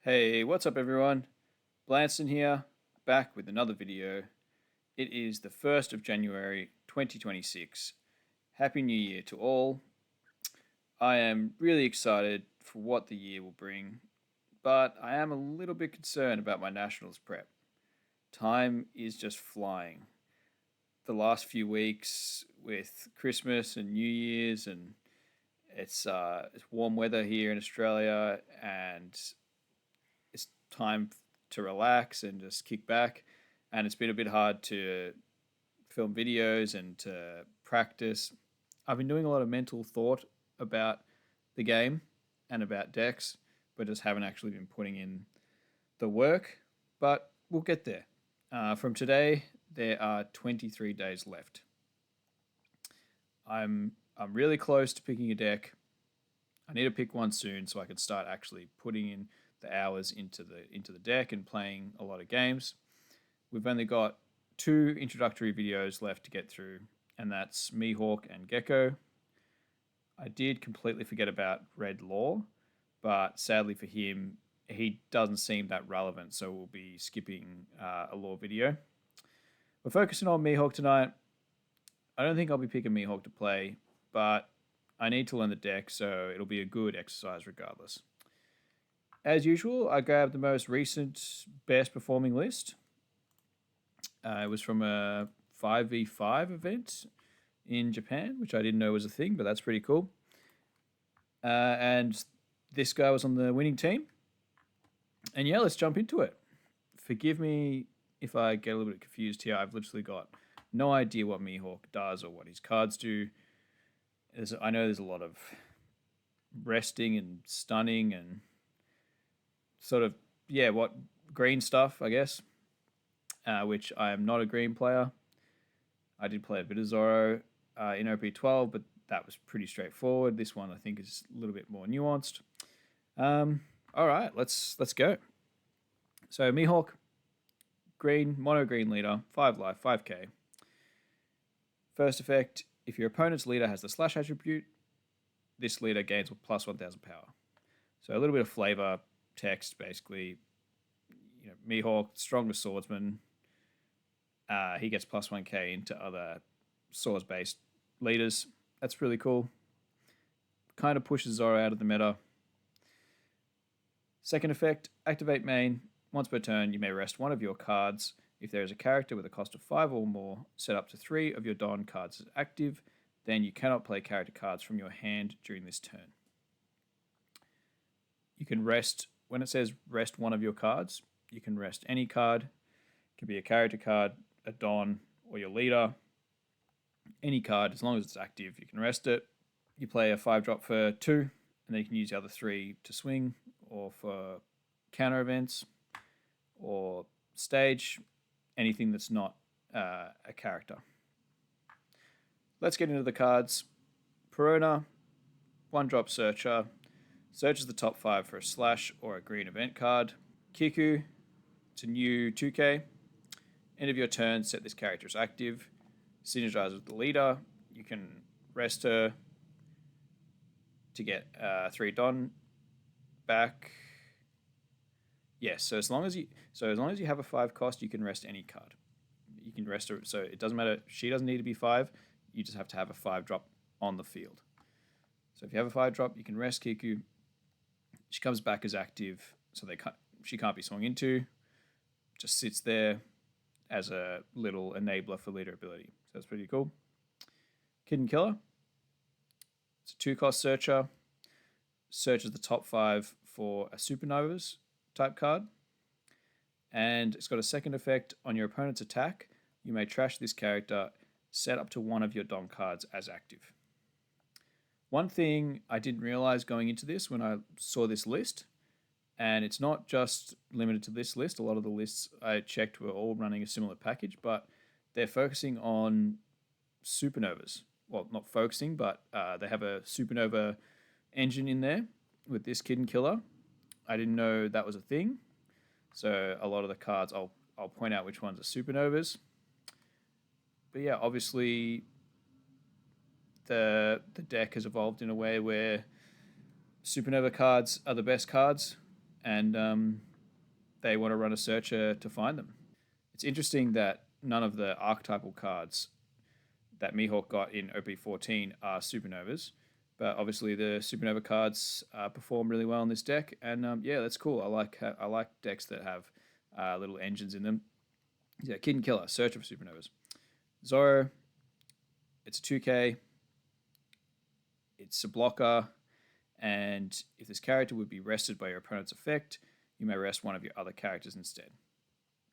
Hey, what's up everyone? Blanson here, back with another video. It is the 1st of January 2026. Happy New Year to all. I am really excited for what the year will bring, but I am a little bit concerned about my nationals prep. Time is just flying. The last few weeks with Christmas and New Year's, and it's warm weather here in Australia, and it's time to relax and just kick back. And it's been a bit hard to film videos and to practice. I've been doing a lot of mental thought about the game and about decks, but just haven't actually been putting in the work. But we'll get there. From today, there are 23 days left. I'm really close to picking a deck. I need to pick one soon so I can start actually putting in the hours into the deck and playing a lot of games. We've only got two introductory videos left to get through, and that's Mihawk and Gecko. I did completely forget about Red Law, but sadly for him, he doesn't seem that relevant, so we'll be skipping a Law video. We're focusing on Mihawk tonight. I don't think I'll be picking Mihawk to play, but I need to learn the deck, so it'll be a good exercise regardless. As usual, I grabbed the most recent best performing list. It was from a 5v5 event in Japan, which I didn't know was a thing, but that's pretty cool. And this guy was on the winning team. And yeah, let's jump into it. Forgive me if I get a little bit confused here. I've literally got no idea what Mihawk does or what his cards do. I know there's a lot of resting and stunning and sort of, yeah, what green stuff, I guess, which I am not a green player. I did play a bit of Zoro in OP12, but that was pretty straightforward. This one I think is a little bit more nuanced. All right, let's go. So Mihawk, green, mono green leader, 5 life, 5k. First effect, if your opponent's leader has the slash attribute, this leader gains plus 1000 power. So a little bit of flavor text, basically. You know, Mihawk, strongest swordsman. He gets plus 1k into other swords based leaders. That's really cool. Kind of pushes Zoro out of the meta. Second effect, activate main. Once per turn, you may rest one of your cards. If there is a character with a cost of 5 or more, set up to 3 of your Don cards as active, then you cannot play character cards from your hand during this turn. You can rest, when it says rest one of your cards, you can rest any card. It can be a character card, a Don, or your leader. Any card, as long as it's active, you can rest it. You play a 5-drop for 2, and then you can use the other 3 to swing, or for counter events, or stage, anything that's not a character. Let's get into the cards. Perona, 1-drop searcher, searches the top 5 for a slash or a green event card. Kiku, it's a new 2k. End of your turn, set this character as active. Synergize with the leader. You can rest her to get 3 Don back. Yes, so as long as you have a 5 cost, you can rest any card. You can rest her, so it doesn't matter. She doesn't need to be 5. You just have to have a 5-drop on the field. So if you have a 5-drop, you can rest Kiku. She comes back as active, so she can't be swung into. Just sits there as a little enabler for leader ability. So that's pretty cool. Kid and Killer. It's a 2-cost searcher. Searches the top 5 for a supernovas type card. And it's got a second effect on your opponent's attack. You may trash this character, set up to 1 of your Dom cards as active. One thing I didn't realize going into this when I saw this list, and it's not just limited to this list, a lot of the lists I checked were all running a similar package, but they're focusing on supernovas. Well, not focusing, but they have a supernova engine in there with this Kid and Killer. I didn't know that was a thing. So a lot of the cards, I'll point out which ones are supernovas. But yeah, obviously the deck has evolved in a way where supernova cards are the best cards. and they want to run a searcher to find them. It's interesting that none of the archetypal cards that Mihawk got in OP14 are supernovas, but obviously the supernova cards perform really well in this deck, and yeah, that's cool. I like decks that have little engines in them. Yeah, Kid and Killer, Searcher for Supernovas. Zoro, it's a 2K, it's a blocker, and if this character would be rested by your opponent's effect, you may rest one of your other characters instead.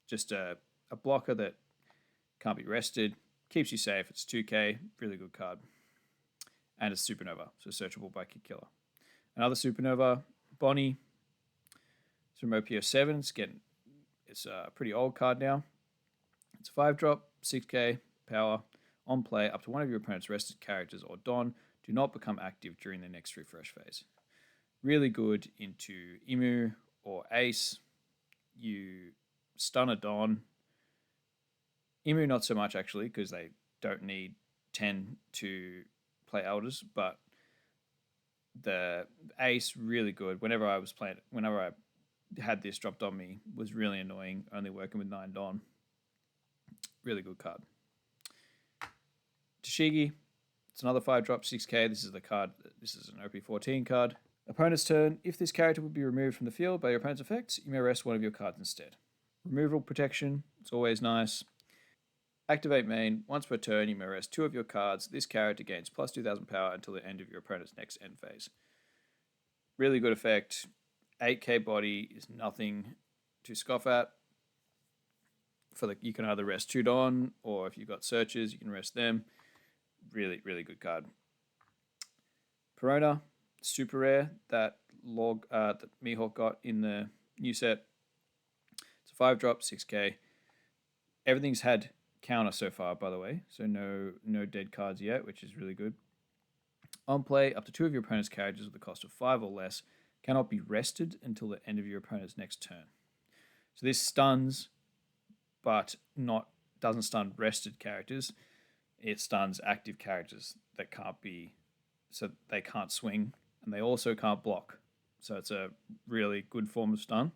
Just a blocker that can't be rested, keeps you safe. It's 2K, really good card. And it's Supernova, so searchable by Kid Killer. Another Supernova, Bonnie. It's from OP14. It's a pretty old card now. It's a 5-drop, 6K, power. On play, up to one of your opponent's rested characters or Don do not become active during the next refresh phase. Really good into Imu or Ace. You stun a Don. Imu not so much actually, because they don't need 10 to play Elders, but the Ace really good. Whenever I had this dropped on me, was really annoying, only working with 9 Don. Really good card. Tashigi, it's another 5-drop, 6K. This is the card. This is an OP14 card. Opponent's turn. If this character would be removed from the field by your opponent's effects, you may rest one of your cards instead. Removal protection. It's always nice. Activate main. Once per turn, you may rest 2 of your cards. This character gains plus 2,000 power until the end of your opponent's next end phase. Really good effect. 8K body is nothing to scoff at. You can either rest 2 Don, or if you've got searches, you can rest them. Really, really good card. Perona, super rare, that Mihawk got in the new set. It's a 5-drop, 6K. Everything's had counter so far, by the way, so no dead cards yet, which is really good. On play, up to 2 of your opponent's characters with a cost of 5 or less cannot be rested until the end of your opponent's next turn. So this stuns, but doesn't stun rested characters. It stuns active characters that so they can't swing, and they also can't block. So it's a really good form of stun.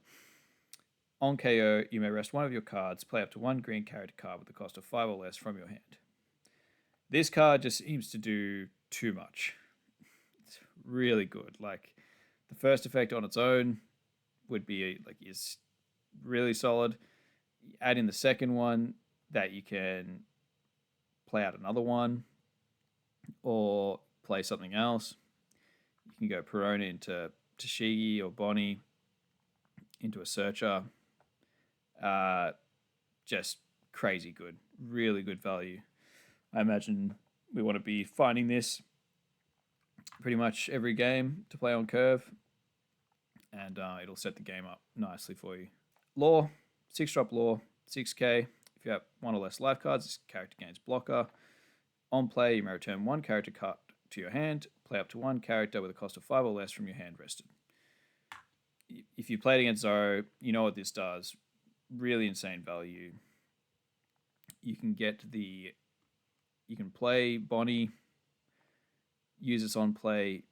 On KO, you may rest one of your cards, play up to 1 green character card with a cost of 5 or less from your hand. This card just seems to do too much. It's really good. Like, the first effect on its own is really solid. Add in the second one that you can play out another one or play something else. You can go Perona into Tashigi or Bonnie into a searcher. Just crazy good. Really good value. I imagine we want to be finding this pretty much every game to play on curve, and it'll set the game up nicely for you. Law, 6-drop Law, 6K. If you have 1 or less life cards, this character gains blocker. On play, you may return 1 character card to your hand. Play up to 1 character with a cost of 5 or less from your hand rested. If you played against Zoro, you know what this does. Really insane value. You can play Bonnie, use this on play,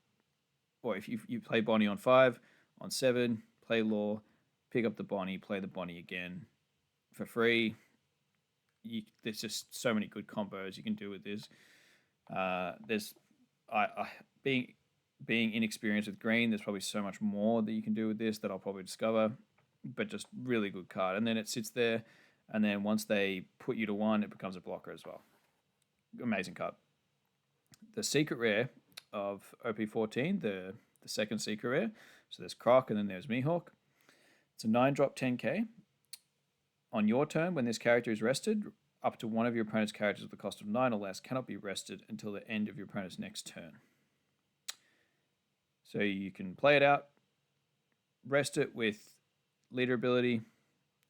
or if you play Bonnie on 5, on 7, play Law, pick up the Bonnie, play the Bonnie again for free. There's just so many good combos you can do with this. Being inexperienced with green, there's probably so much more that you can do with this that I'll probably discover, but just really good card. And then it sits there, and then once they put you to 1, it becomes a blocker as well. Amazing card. The secret rare of OP14, the second secret rare. So there's Croc, and then there's Mihawk. It's a 9-drop 10K. On your turn, when this character is rested, up to 1 of your opponent's characters with a cost of 9 or less cannot be rested until the end of your opponent's next turn. So you can play it out, rest it with leader ability,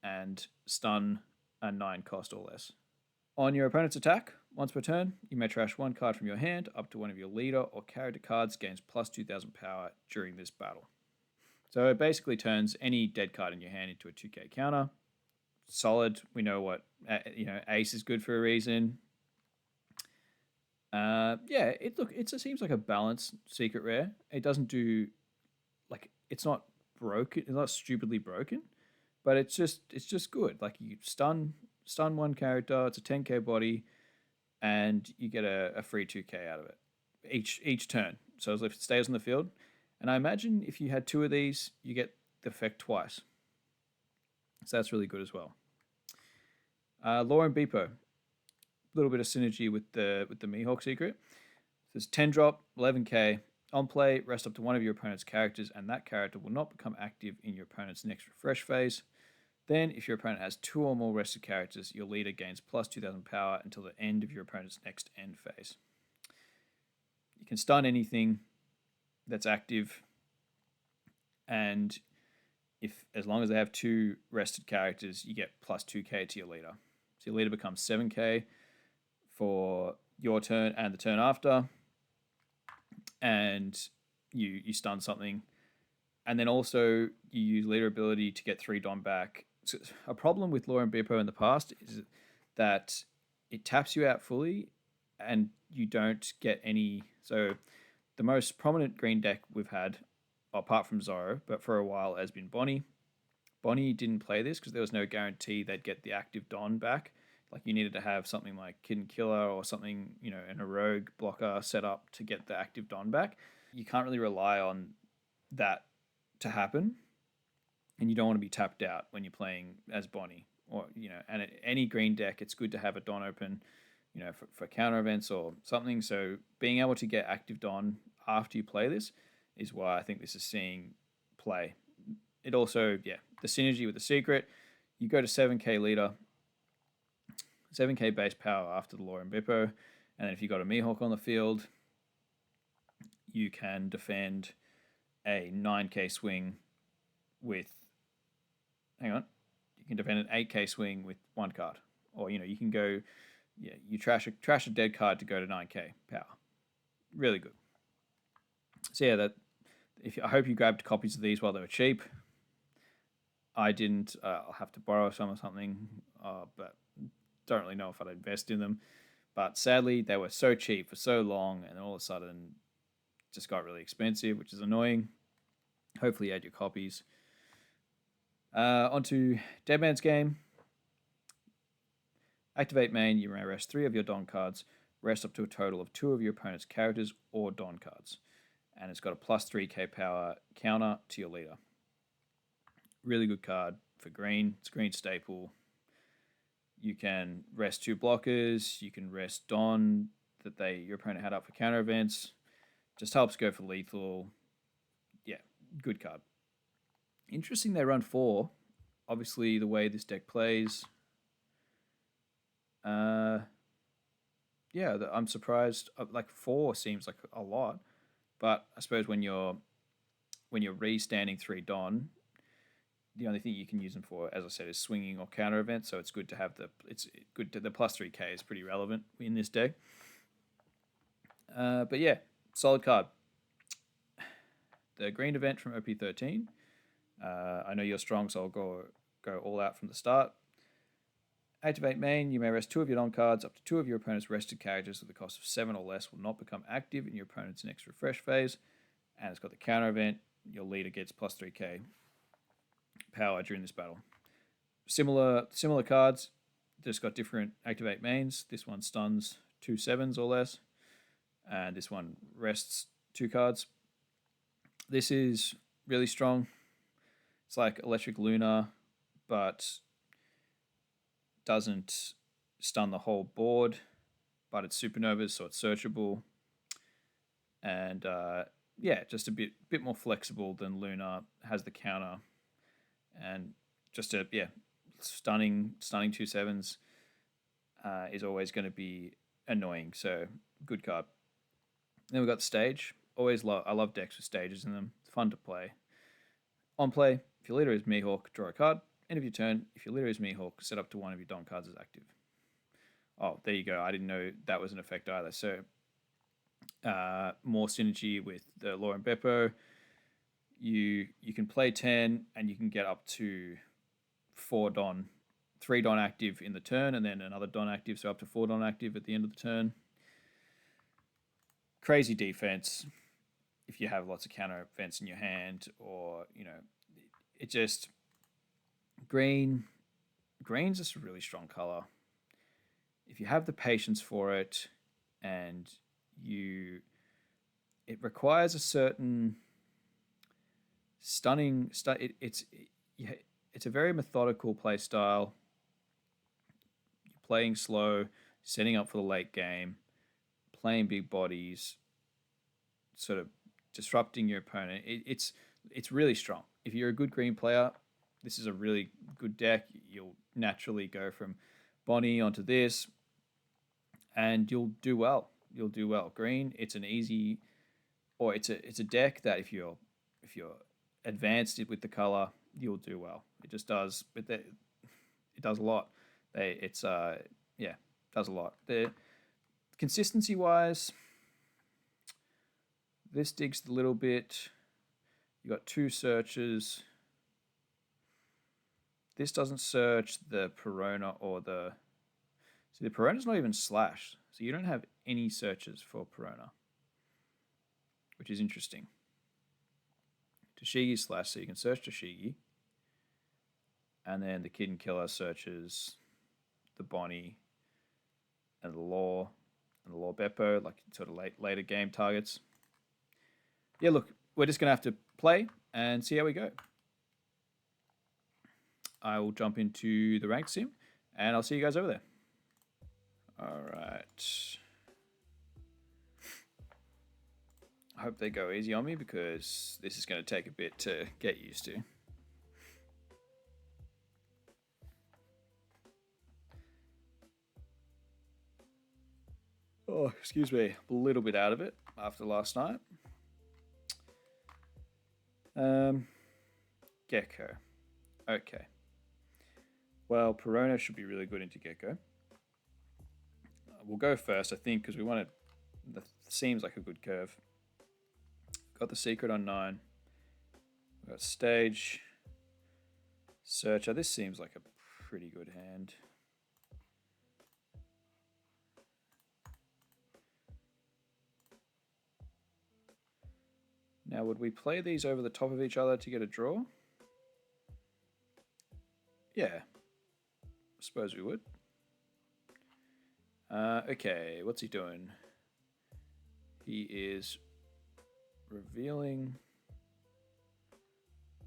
and stun a 9 cost or less. On your opponent's attack, once per turn, you may trash 1 card from your hand. Up to 1 of your leader or character cards gains plus 2,000 power during this battle. So it basically turns any dead card in your hand into a 2K counter. Solid. We know what Ace is good for a reason. It seems like a balanced secret rare. It doesn't do it's not broken. It's not stupidly broken, but it's just good. Like you stun one character. It's a 10k body, and you get a free 2k out of it each turn. So as if it stays on the field. And I imagine if you had 2 of these, you get the effect twice. So that's really good as well. Lauren Beepo, a little bit of synergy with the Mihawk secret. There's 10 drop, 11k. On play, rest up to one of your opponent's characters, and that character will not become active in your opponent's next refresh phase. Then, if your opponent has 2 or more rested characters, your leader gains plus 2000 power until the end of your opponent's next end phase. You can stun anything that's active, and as long as they have 2 rested characters, you get plus 2k to your leader. So your leader becomes 7k for your turn and the turn after, and you stun something, and then also you use leader ability to get 3 Don back. So a problem with Lauren Bippo in the past is that it taps you out fully, and you don't get any. So the most prominent green deck we've had, apart from Zoro, but for a while, has been Bonnie. Bonnie didn't play this because there was no guarantee they'd get the active Don back. Like you needed to have something like Kid and Killer or something, in a rogue blocker set up to get the active Don back. You can't really rely on that to happen, and you don't want to be tapped out when you're playing as Bonnie. Or and any green deck, it's good to have a Don open, for counter events or something. So being able to get active Don after you play this is why I think this is seeing play. It also, the synergy with the secret. You go to 7k leader, 7k base power after the Lauren Bippo, and then if you got a Mihawk on the field, you can defend a 9k swing with. Hang on, you can defend an 8k swing with 1 card, or you can go. You trash a dead card to go to 9k power. Really good. So I hope you grabbed copies of these while they were cheap. I didn't. I'll have to borrow some or something, but don't really know if I'd invest in them. But sadly, they were so cheap for so long, and all of a sudden, just got really expensive, which is annoying. Hopefully, you had your copies. Onto Deadman's Game. Activate main, you may rest 3 of your Don cards, rest up to a total of 2 of your opponent's characters or Don cards. And it's got a plus 3k power counter to your leader. Really good card for green. It's green staple. You can rest 2 blockers. You can rest Don that your opponent had up for counter events. Just helps go for lethal. Yeah, good card. Interesting they run 4. Obviously, the way this deck plays. I'm surprised. Like 4 seems like a lot, but I suppose when you're re-standing 3 Don, the only thing you can use them for, as I said, is swinging or counter events. So it's good to have the plus 3k is pretty relevant in this deck. But yeah, solid card. The green event from OP14. I know you're strong, so I'll go all out from the start. Activate main, you may rest 2 of your Don cards. Up to 2 of your opponent's rested characters with a cost of 7 or less will not become active in your opponent's next refresh phase. And it's got the counter event. Your leader gets plus 3k power during this battle. Similar cards, just got different activate mains. This one stuns 2 7s or less. And this one rests 2 cards. This is really strong. It's like Electric Luna, but doesn't stun the whole board, but it's supernovas, so it's searchable, and just a bit more flexible than Luna. Has the counter, and just stunning 2 7s is always going to be annoying. So good card. Then we've got the stage. I love decks with stages in them. It's fun to play. On play, if your leader is Mihawk, draw a card. End of your turn, if your leader is Mihawk, set up to one of your Don cards as active. Oh, there you go. I didn't know that was an effect either. So more synergy with the Lauren Beppo. You can play 10 and you can get up to 4 Don, 3 Don active in the turn, and then another Don active, so up to 4 Don active at the end of the turn. Crazy defense if you have lots of counter events in your hand, or it just green's just a really strong color. If you have the patience for it, and it requires a certain stunning. It's a very methodical play style. You're playing slow, setting up for the late game, playing big bodies, sort of disrupting your opponent. It's really strong. If you're a good green player, this is a really good deck. You'll naturally go from Bonnie onto this, and you'll do well. You'll do well. Green, it's an easy, or it's a deck that if you're advanced with the color, you'll do well. It just does, but it does a lot. Does a lot. The consistency wise, this digs a little bit. You got 2 searches. This doesn't search the Perona or the. See, the Perona's not even slashed, so you don't have any searches for Perona, which is interesting. Toshigi slash, so you can search Toshigi. And then the Kid and Killer searches the Bonnie and the Law Beppo, like sort of later game targets. Yeah, look, we're just going to have to play and see how we go. I will jump into the ranked sim, and I'll see you guys over there. All right. I hope they go easy on me because this is going to take a bit to get used to. Oh, excuse me, a little bit out of it after last night. Gecko. Okay. Well, Perona should be really good into Gecko. We'll go first, I think, because we want it. That seems like a good curve. Got the secret on 9. We've got stage. Searcher. This seems like a pretty good hand. Now, would we play these over the top of each other to get a draw? Yeah. I suppose we would. Okay, what's he doing? He is revealing.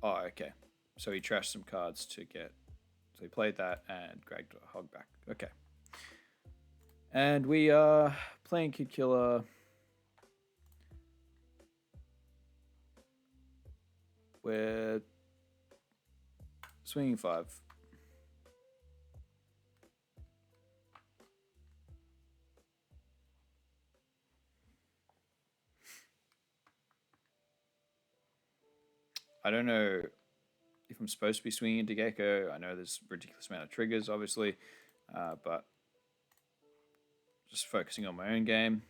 Oh, okay. So he trashed some cards to get. So he played that and dragged a hog back. Okay. And we are playing Kid Killer. We're swinging 5. I don't know if I'm supposed to be swinging into Gecko. I know there's a ridiculous amount of triggers, obviously, but just focusing on my own game.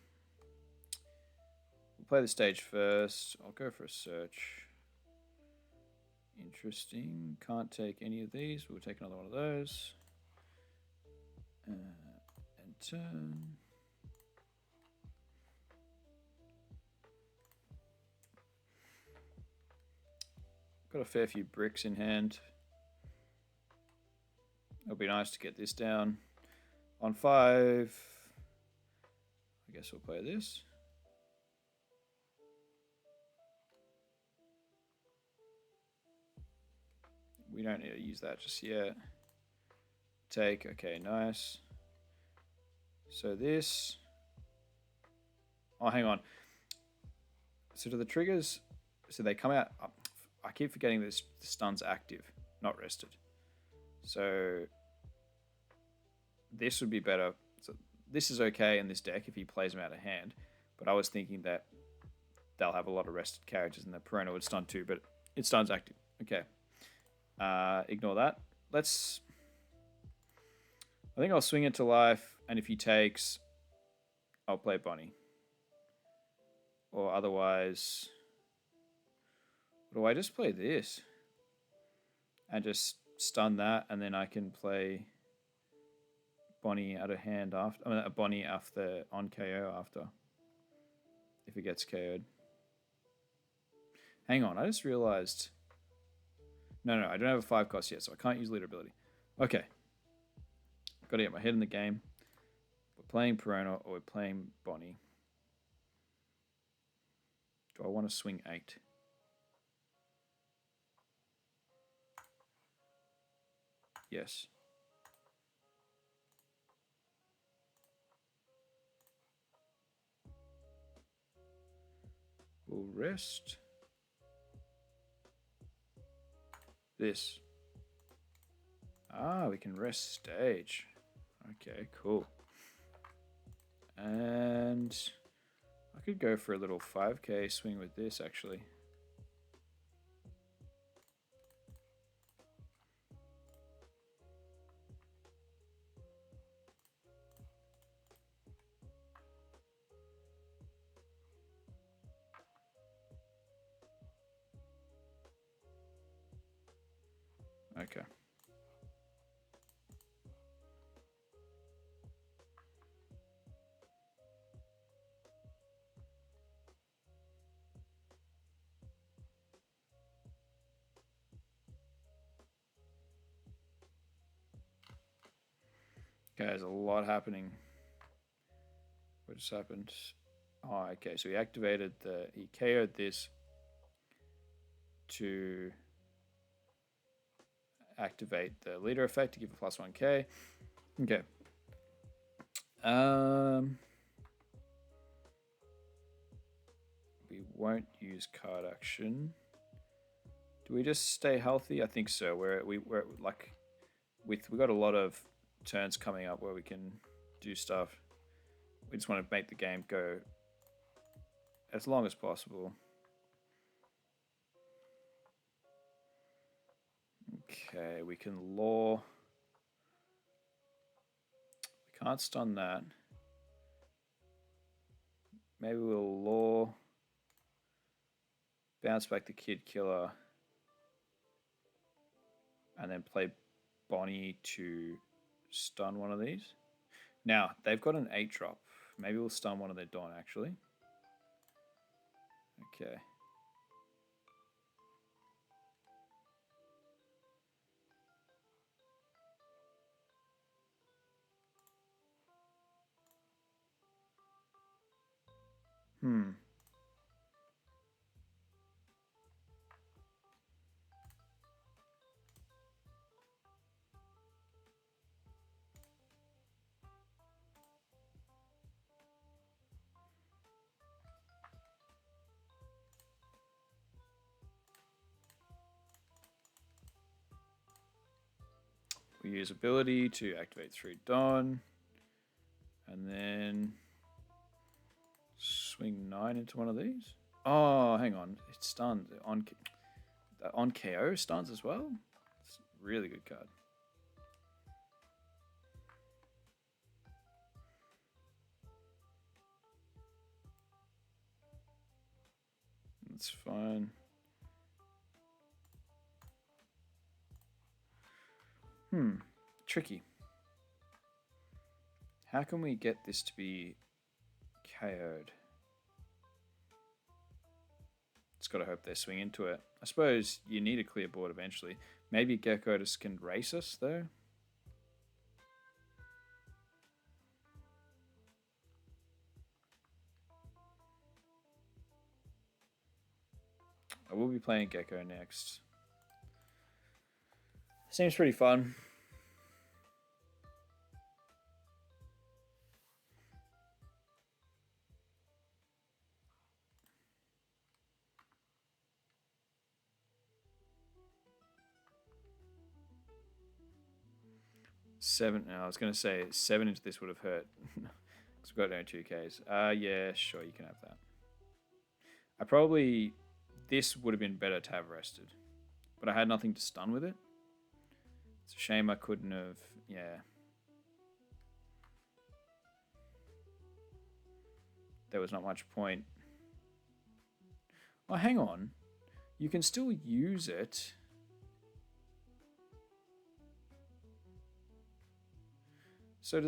We'll play the stage first. I'll go for a search. Interesting. Can't take any of these. We'll take another one of those. And turn. Got a fair few bricks in hand. It'll be nice to get this down. On 5, I guess we'll play this. We don't need to use that just yet. Take, okay, nice. So this. Oh, hang on. So do the triggers, so they come out. I keep forgetting this. The stun's active, not rested. So this would be better. So this is okay in this deck if he plays them out of hand. But I was thinking that they'll have a lot of rested characters and the Perona would stun too, but it stuns active. Okay. Ignore that. I think I'll swing it to life, and if he takes, I'll play Bonnie. Or otherwise, do I just play this? And just stun that, and then I can play Bonnie out of hand after. I mean, Bonnie after on KO after. If it gets KO'd. Hang on, I just realized No, I don't have a 5 cost yet, so I can't use leader ability. Okay. Got to get my head in the game. We're playing Perona or we're playing Bonnie. Do I want to swing 8? Yes. We'll rest. This. Ah, we can rest stage. Okay, cool. And I could go for a little 5k swing with this, actually. Okay. Okay, there's a lot happening. What just happened? Oh, okay, so he activated he KO'd this to activate the leader effect to give a plus 1k. Okay. We won't use card action. Do we just stay healthy? I think so. We're like we got a lot of turns coming up where we can do stuff. We just want to make the game go as long as possible. Okay, we can lure. We can't stun that. Maybe we'll lure. Bounce back the Kid Killer. And then play Bonnie to stun one of these. Now, they've got an 8 drop. Maybe we'll stun one of their Dawn, actually. Okay. We use ability to activate 3 Dawn. And then swing 9 into one of these. Oh, hang on. It stuns. On KO stuns as well? It's a really good card. That's fine. Tricky. How can we get this to be KO'd? Just gotta hope they swing into it. I suppose you need a clear board eventually. Maybe Gecko just can race us though. I will be playing Gecko next. Seems pretty fun. Seven. No, I was gonna say 7 into this would have hurt. Because we've got no 2Ks. Yeah, sure, you can have that. I probably this would have been better to have rested, but I had nothing to stun with it. It's a shame I couldn't have. Yeah. There was not much point. Oh, hang on. You can still use it. So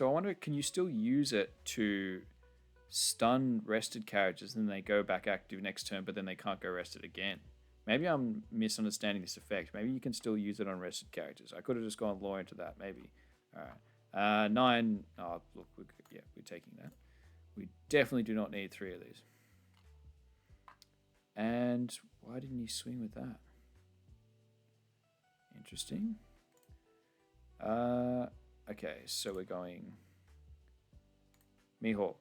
I wonder, can you still use it to stun rested characters and then they go back active next turn, but then they can't go rested again? Maybe I'm misunderstanding this effect. Maybe you can still use it on rested characters. I could have just gone lore into that, maybe. All right. 9. Oh, look, yeah, we're taking that. We definitely do not need 3 of these. And why didn't he swing with that? Interesting. Okay, so we're going Mihawk.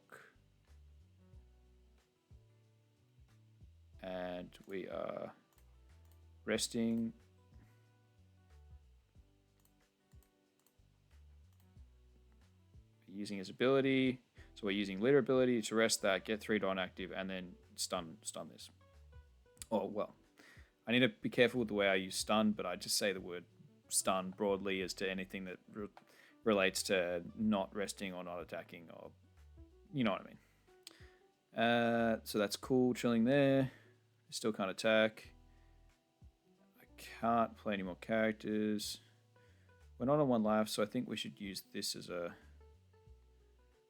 And we are resting. Using his ability. So we're using leader ability to rest that, get 3 Dawn active, and then stun this. Oh, well. I need to be careful with the way I use stun, but I just say the word stun broadly as to anything that relates to not resting or not attacking, or you know what I mean. So that's cool, chilling there. Still can't attack. I can't play any more characters. We're not on 1 life, so I think we should use this as a...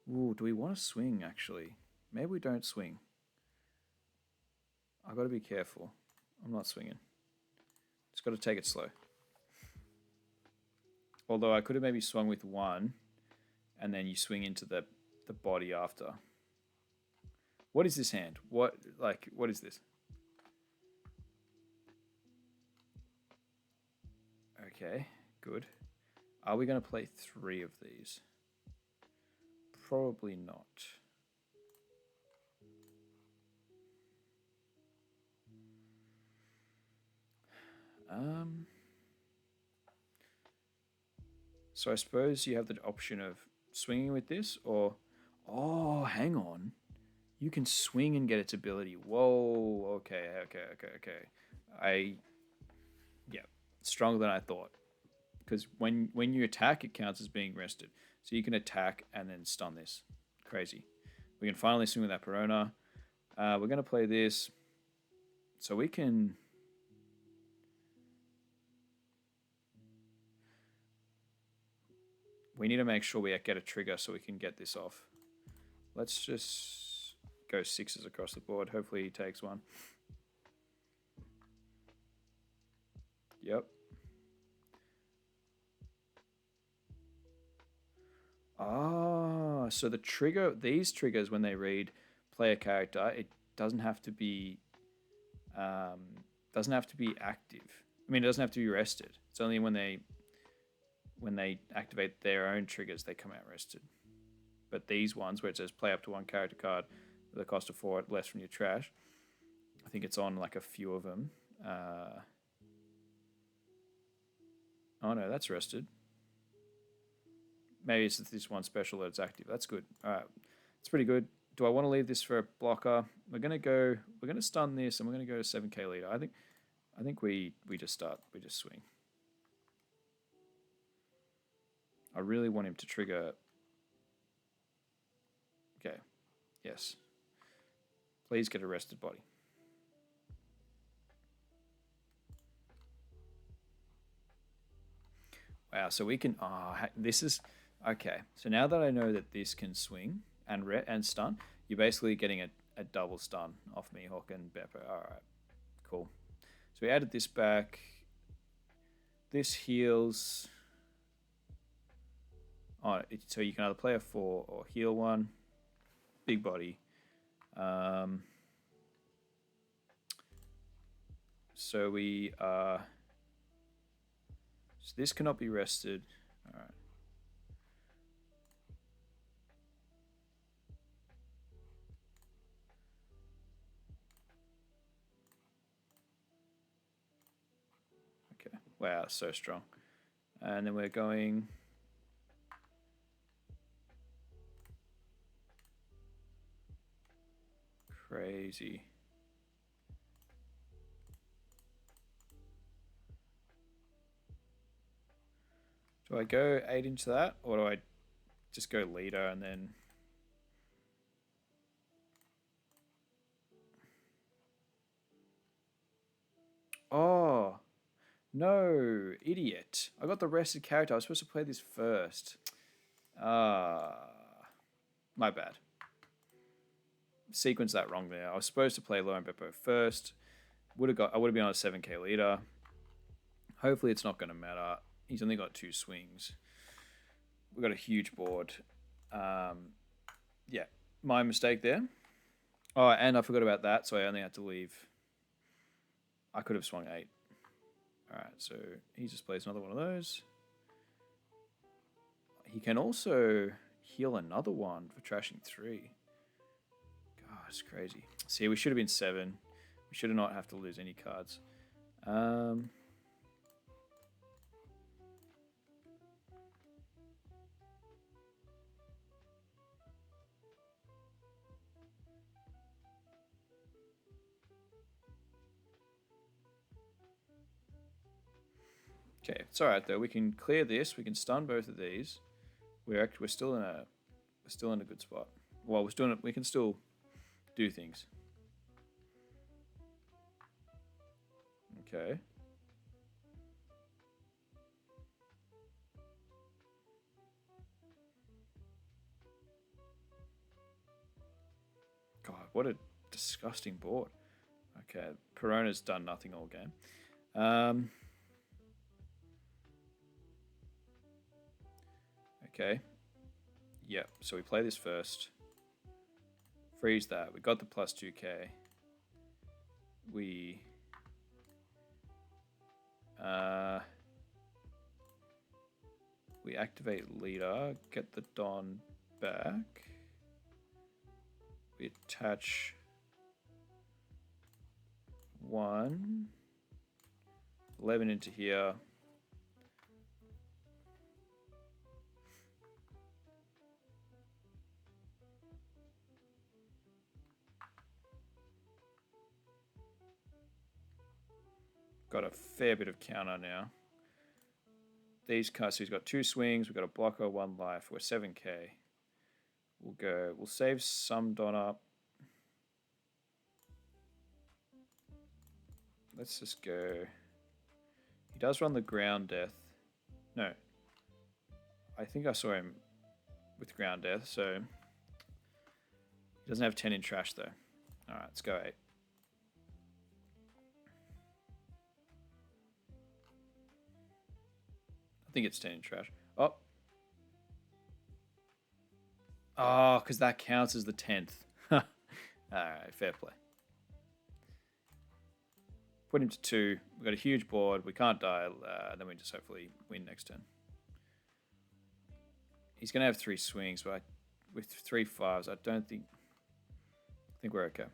Ooh, do we want to swing, actually? Maybe we don't swing. I've got to be careful. I'm not swinging. Just got to take it slow. Although I could have maybe swung with 1, and then you swing into the body after. What is this hand? What is this? Okay, good. Are we going to play 3 of these? Probably not. So I suppose you have the option of swinging with this, or... Oh, hang on. You can swing and get its ability. Whoa, okay. Yeah, stronger than I thought. Because when you attack, it counts as being rested. So you can attack and then stun this. Crazy. We can finally swing with that Perona. We're going to play this. So we can... We need to make sure we get a trigger so we can get this off. Let's just go 6s across the board. Hopefully he takes 1. Yep. Ah, so the trigger, these triggers, when they read play a character, it doesn't have to be active. I mean, it doesn't have to be rested. It's only when they activate their own triggers, they come out rested. But these ones, where it says play up to 1 character card with a cost of 4 less from your trash, I think it's on like a few of them. Oh no, that's rested. Maybe it's this one special that's active. That's good. All right, it's pretty good. Do I want to leave this for a blocker? We're gonna stun this, and we're gonna go to 7k leader. I think we just swing. I really want him to trigger. Okay, yes. Please get a rested body. Wow, so we can. Oh, this is okay. So now that I know that this can swing and stun, you're basically getting a double stun off Mihawk and Beppo. All right, cool. So we added this back. This heals. Oh, so you can either play a 4 or heal 1. Big body. So we are. So this cannot be rested. All right. Okay. Wow, so strong. And then we're going. Crazy. Do I go 8 into that, or do I just go leader and then... Oh, no, idiot. I got the rested character. I was supposed to play this first. My bad. Sequence that wrong there. I was supposed to play Lone Beppo first, I would have been on a 7k leader. Hopefully it's not going to matter. He's only got 2 swings. We've got a huge board. Yeah, my mistake there. Oh, and I forgot about that, so I only had to leave. I could have swung 8. Alright, so he just plays another one of those. He can also heal another one for trashing 3. God, it's crazy. See, we should have been 7. We should have not have to lose any cards. Okay, it's alright though. We can clear this. We can stun both of these. We're still in a good spot. Well, we can still do things. Okay. God, what a disgusting board. Okay, Perona's done nothing all game. Okay. Yep, so we play this first. Freeze that. We got the plus 2k. We activate leader, get the Don back. We attach 1, 11 into here. Got a fair bit of counter now. These cards, so he's got 2 swings. We've got a blocker, 1 life. We're 7k. We'll save some Don up. Let's just go. He does run the ground death. No. I think I saw him with ground death, so he doesn't have 10 in trash though. Alright, let's go 8. I think it's 10 in trash. Oh. Oh, because that counts as the 10th. Alright, fair play. Put him to 2. We've got a huge board. We can't die. Then we just hopefully win next turn. He's going to have 3 swings, but with 3 5s, I think we're okay.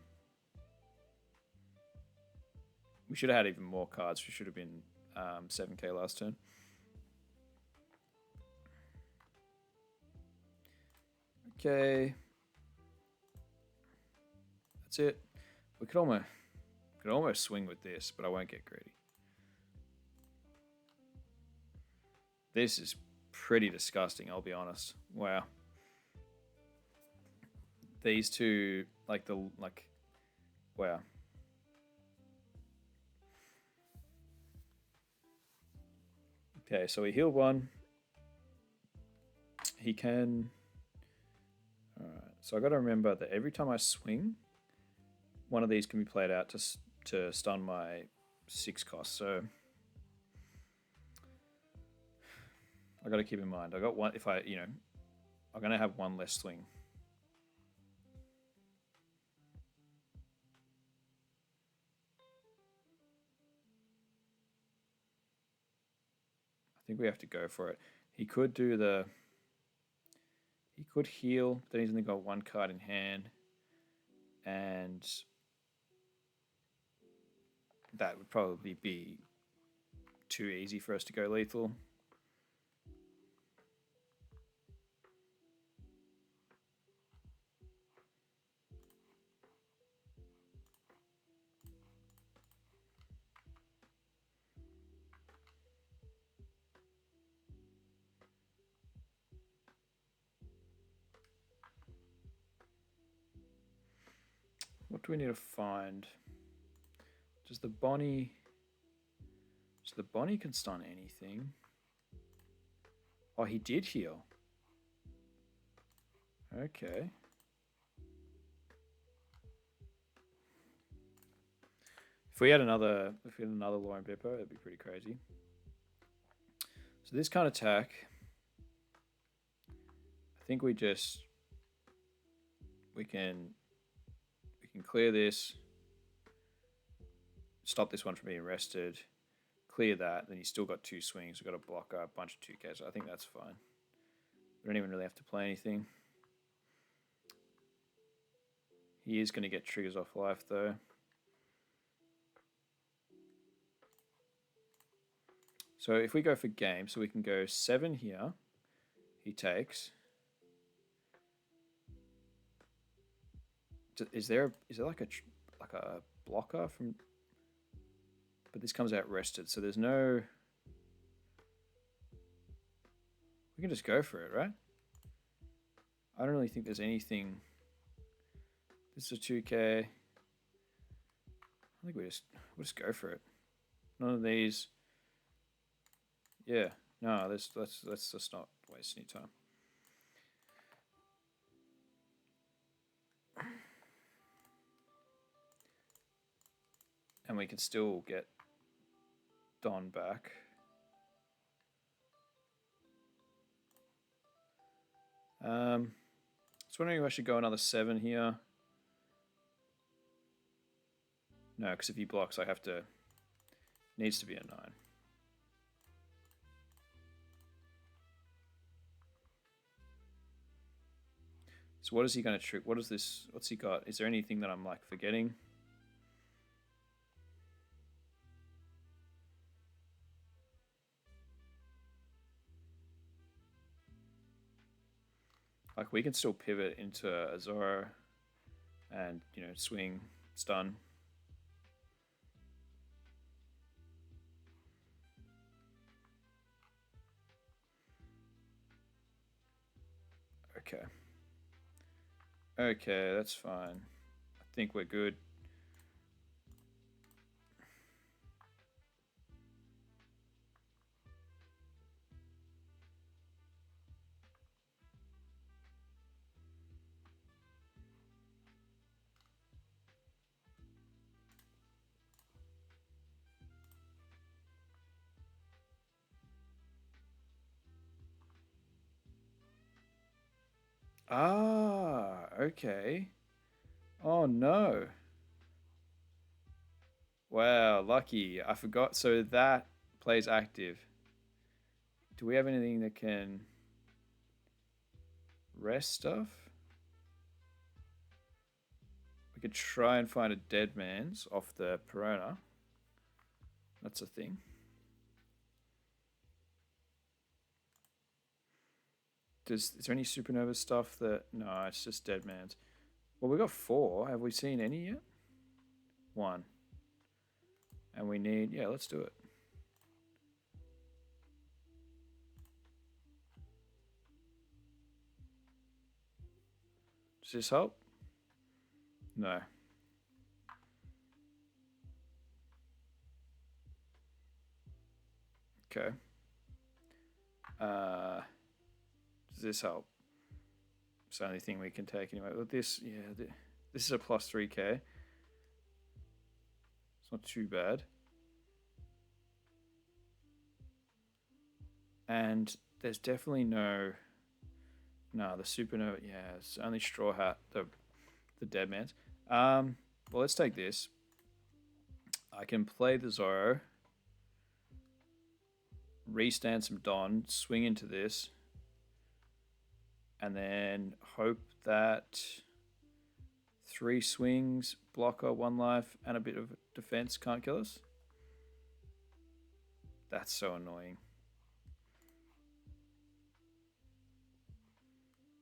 We should have had even more cards. We should have been 7k last turn. Okay. That's it. We could almost swing with this, but I won't get greedy. This is pretty disgusting, I'll be honest. Wow. These two, wow. Okay, so we heal 1. He can... Alright, so I got to remember that every time I swing, one of these can be played out to stun my 6 cost. So I got to keep in mind. I got 1. If I'm going to have 1 less swing. I think we have to go for it. He could do the... He could heal, then he's only got 1 card in hand. And that would probably be too easy for us to go lethal. What do we need to find? Does the Bonnie... So the Bonnie can stun anything. Oh, he did heal. Okay. If we had another Lauren Bippo, it'd be pretty crazy. So this kind of attack, I think we can clear this, stop this one from being rested, clear that, then you still got 2 swings. We've got to block a bunch of 2Ks. So I think that's fine. We don't even really have to play anything. He is going to get triggers off life though. So if we go for game, so we can go 7 here. He takes. Is there like a blocker from? But this comes out rested, so there's no. We can just go for it, right? I don't really think there's anything. This is a 2K. I think we'll just go for it. None of these. Yeah, no, let's just not waste any time. And we can still get Don back. I was wondering if I should go another 7 here. No, because if he blocks, I have to. Needs to be a 9. So what is he going to trick? What is this? What's he got? Is there anything that I'm like forgetting? Like we can still pivot into a Zoro and, you know, swing, stun. Okay. Okay, that's fine. I think we're good. Ah, okay. Oh no. Wow, lucky. I forgot. So that plays active. Do we have anything that can rest stuff? We could try and find a dead man's off the Perona. That's a thing. Is there any supernova stuff that... No, it's just dead man's. Well, we got 4. Have we seen any yet? 1. And we need... Yeah, let's do it. Does this help? No. Okay. Does this help? It's the only thing we can take anyway. With this, yeah, this is a plus 3K. It's not too bad. And there's definitely no, the supernova. Yeah, it's only Straw Hat, the dead man's. Well, let's take this. I can play the Zoro, restand some Don, swing into this, and then hope that 3 swings, blocker, 1 life, and a bit of defense can't kill us. That's so annoying.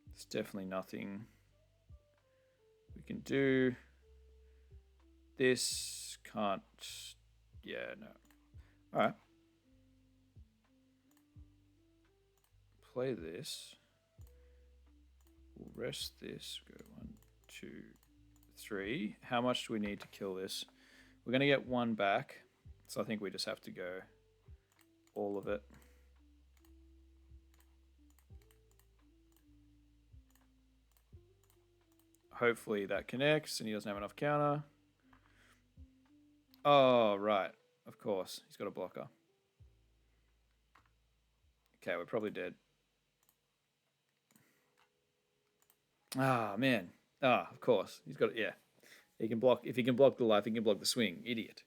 There's definitely nothing we can do. This can't. Yeah, no. All right. Play this. We'll rest this. Go 1, 2, 3. How much do we need to kill this? We're going to get 1 back. So I think we just have to go all of it. Hopefully that connects and he doesn't have enough counter. Oh, right. Of course. He's got a blocker. Okay, we're probably dead. Ah, man. Ah, of course. He's got it. Yeah. He can block. If he can block the life, he can block the swing. Idiot.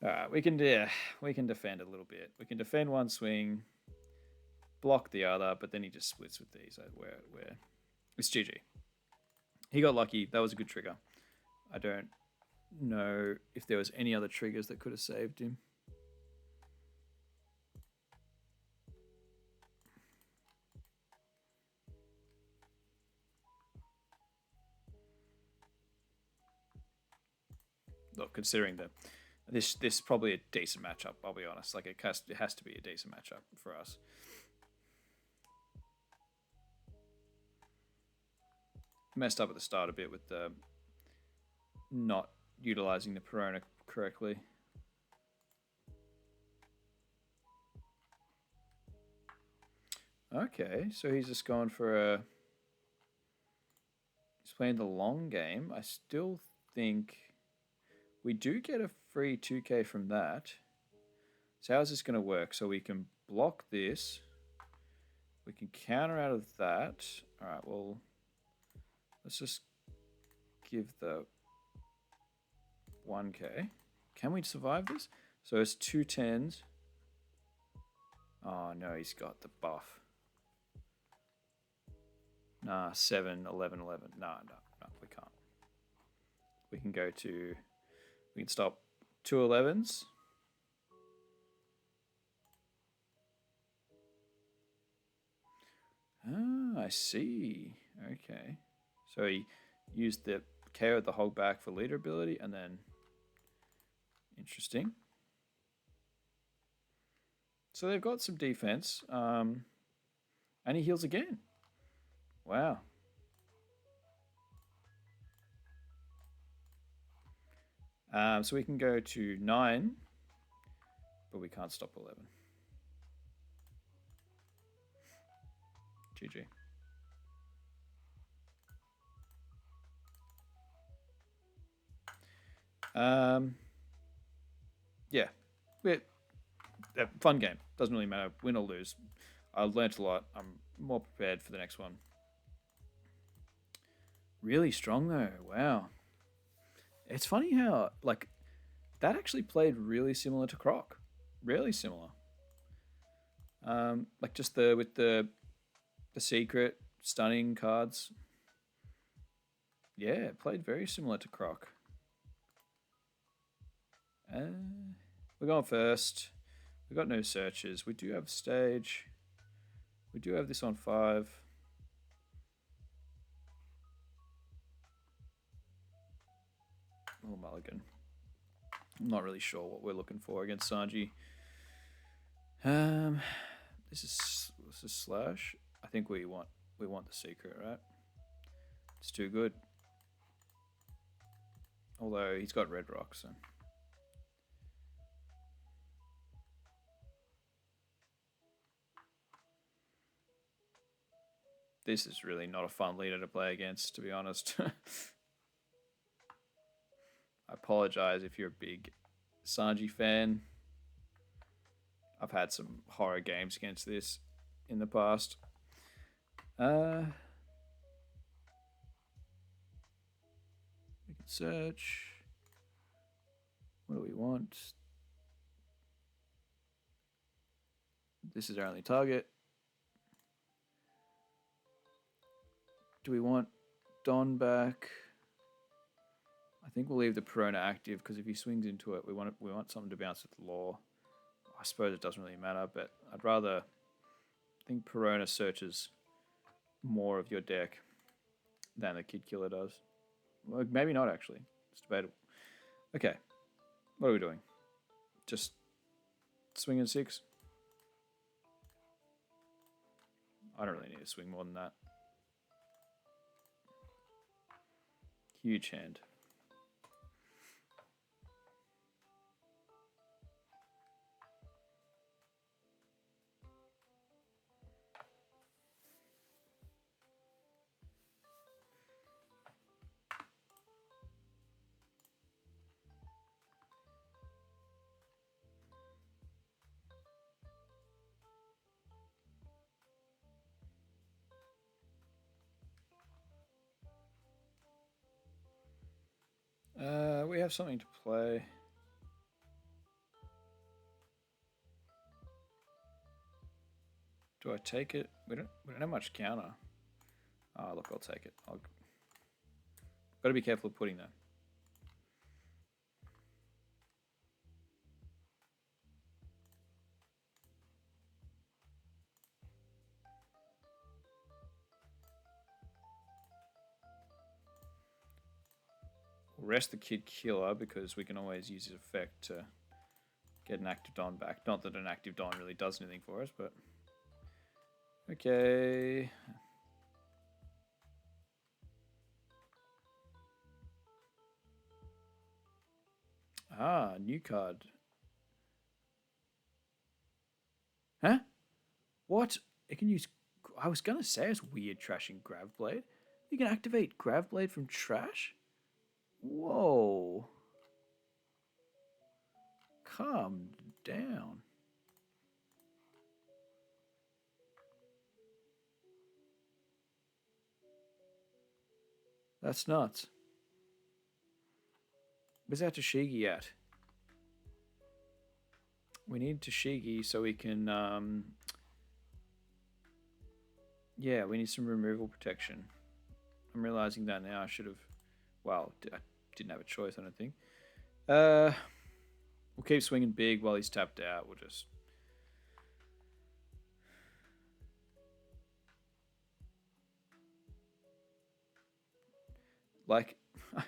All right, we can defend a little bit. We can defend one swing, block the other, but then he just splits with these. Where it's GG. He got lucky. That was a good trigger. I don't know if there was any other triggers that could have saved him. Look, considering that this is probably a decent matchup. I'll be honest. Like it has to be a decent matchup for us. Messed up at the start a bit with the not utilizing the Perona correctly. Okay, so he's just gone for a. He's playing the long game. I still think we do get a free 2k from that. So how's this going to work? So we can block this. We can counter out of that. All right, well, let's just give the 1k. Can we survive this? So it's 2 10s. Oh, no, he's got the buff. Nah, 7, 11, 11. No, we can't. We can go to... We can stop 2 11s. Ah, I see. Okay. So he used the KO at the hold back for leader ability, and then... Interesting. So they've got some defense. And he heals again. Wow. So we can go to 9, but we can't stop 11. GG. Yeah. Fun game. Doesn't really matter, win or lose. I learnt a lot. I'm more prepared for the next one. Really strong though. Wow. It's funny how like that actually played really similar to Croc. Really similar. Like just with the secret stunning cards. Yeah, it played very similar to Croc. We're going first. We've got no searches. We do have stage. We do have this on 5. Little mulligan. I'm not really sure what we're looking for against Sanji. This is slash. I think we want the secret, right? It's too good. Although he's got red rock, so. This is really not a fun leader to play against, to be honest. I apologize if you're a big Sanji fan. I've had some horror games against this in the past. We can search. What do we want? This is our only target. Do we want Don back? I think we'll leave the Perona active because if he swings into it, we want something to bounce with law. I suppose it doesn't really matter, but I'd rather. I think Perona searches more of your deck than the Kid Killer does. Well, maybe not actually. It's debatable. Okay, what are we doing? Just swinging 6. I don't really need to swing more than that. Huge hand. we have something to play. Do I take it? We don't have much counter. Oh, look, I'll take it. Got to be careful of putting that. We'll rest the Kid Killer because we can always use his effect to get an active Don back. Not that an active Don really does anything for us, but okay. Ah, new card. Huh? What? It can use... I was going to say it's weird trashing Grav Blade. You can activate Grav Blade from trash? Whoa. Calm down. That's nuts. Where's our Tashigi at? We need Tashigi so we can... yeah, we need some removal protection. I'm realizing that now. I should have... Well, I didn't have a choice, I don't think. We'll keep swinging big while he's tapped out. We'll just... Like, I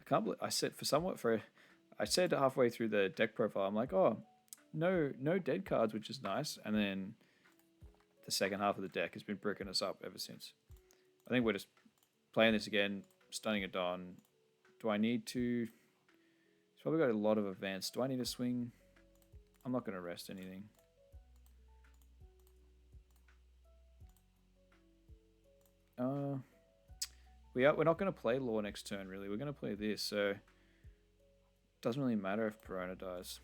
can't believe... I said halfway through the deck profile, I'm like, oh, no dead cards, which is nice. And then the second half of the deck has been bricking us up ever since. I think we're just playing this again, stunning a Don. Do I need to... It's probably got a lot of advance. Do I need to swing? I'm not going to rest anything. We're not going to play Law next turn, really. We're going to play this, so it doesn't really matter if Perona dies.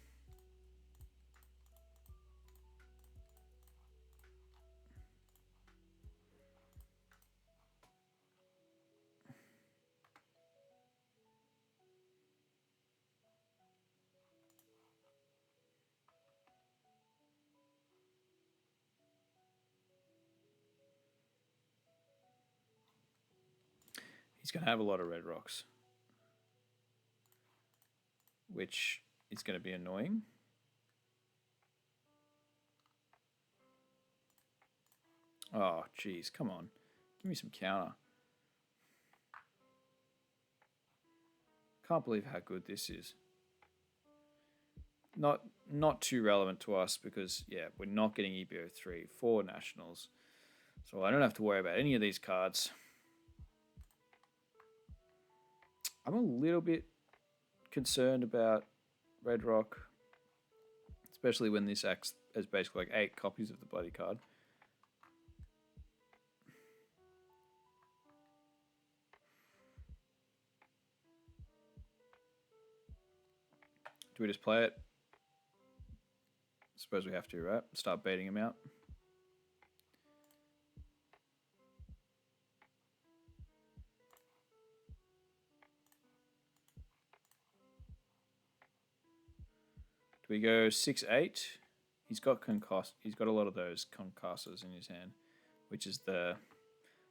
He's going to have a lot of red rocks, which is going to be annoying. Oh, jeez, come on. Give me some counter. Can't believe how good this is. Not too relevant to us because, yeah, we're not getting EBO3 for Nationals. So I don't have to worry about any of these cards. I'm a little bit concerned about Red Rock, especially when this acts as basically like 8 copies of the bloody card. Do we just play it? Suppose we have to, right? Start baiting him out. Do we go 6-8? He's got concuss. He's got a lot of those concussors in his hand, which is the...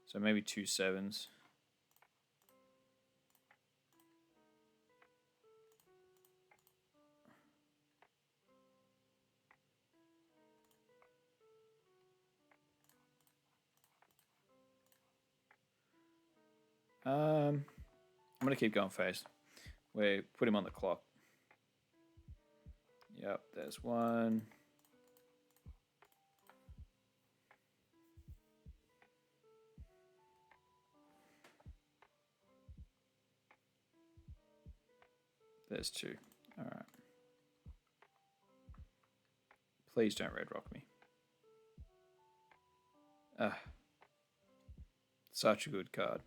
So maybe 2 7s. I'm going to keep going face. We put him on the clock. Yep, there's one. There's 2. All right. Please don't red rock me. Such a good card.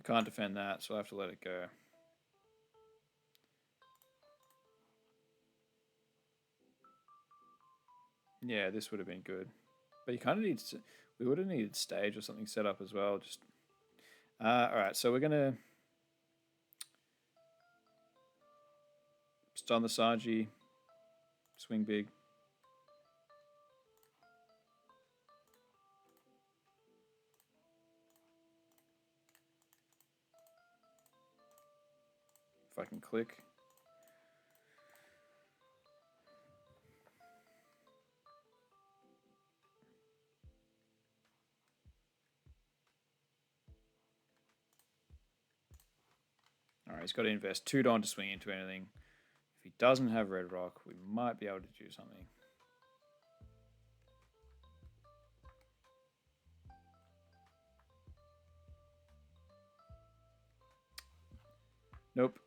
We can't defend that, so I have to let it go. Yeah, this would have been good. But you kind of need to, we would have needed stage or something set up as well. Just alright, so we're gonna stun the Sanji, swing big. If I can click. Alright, he's got to invest 2 Don to swing into anything. If he doesn't have Red Rock, we might be able to do something. Nope.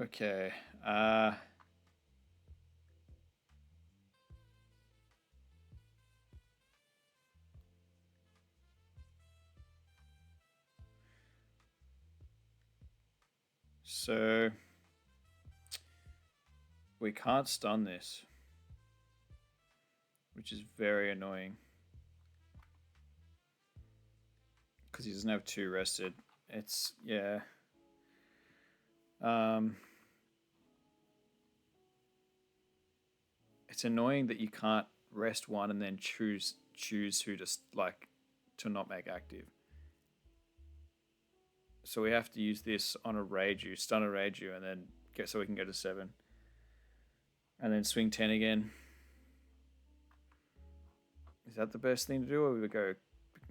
Okay. So we can't stun this, which is very annoying because he doesn't have 2 rested. It's yeah. It's annoying that you can't rest 1 and then choose who to to not make active. So we have to use this on a Reiju, stun a Reiju, and then get so we can go to 7. And then swing 10 again. Is that the best thing to do? Or we can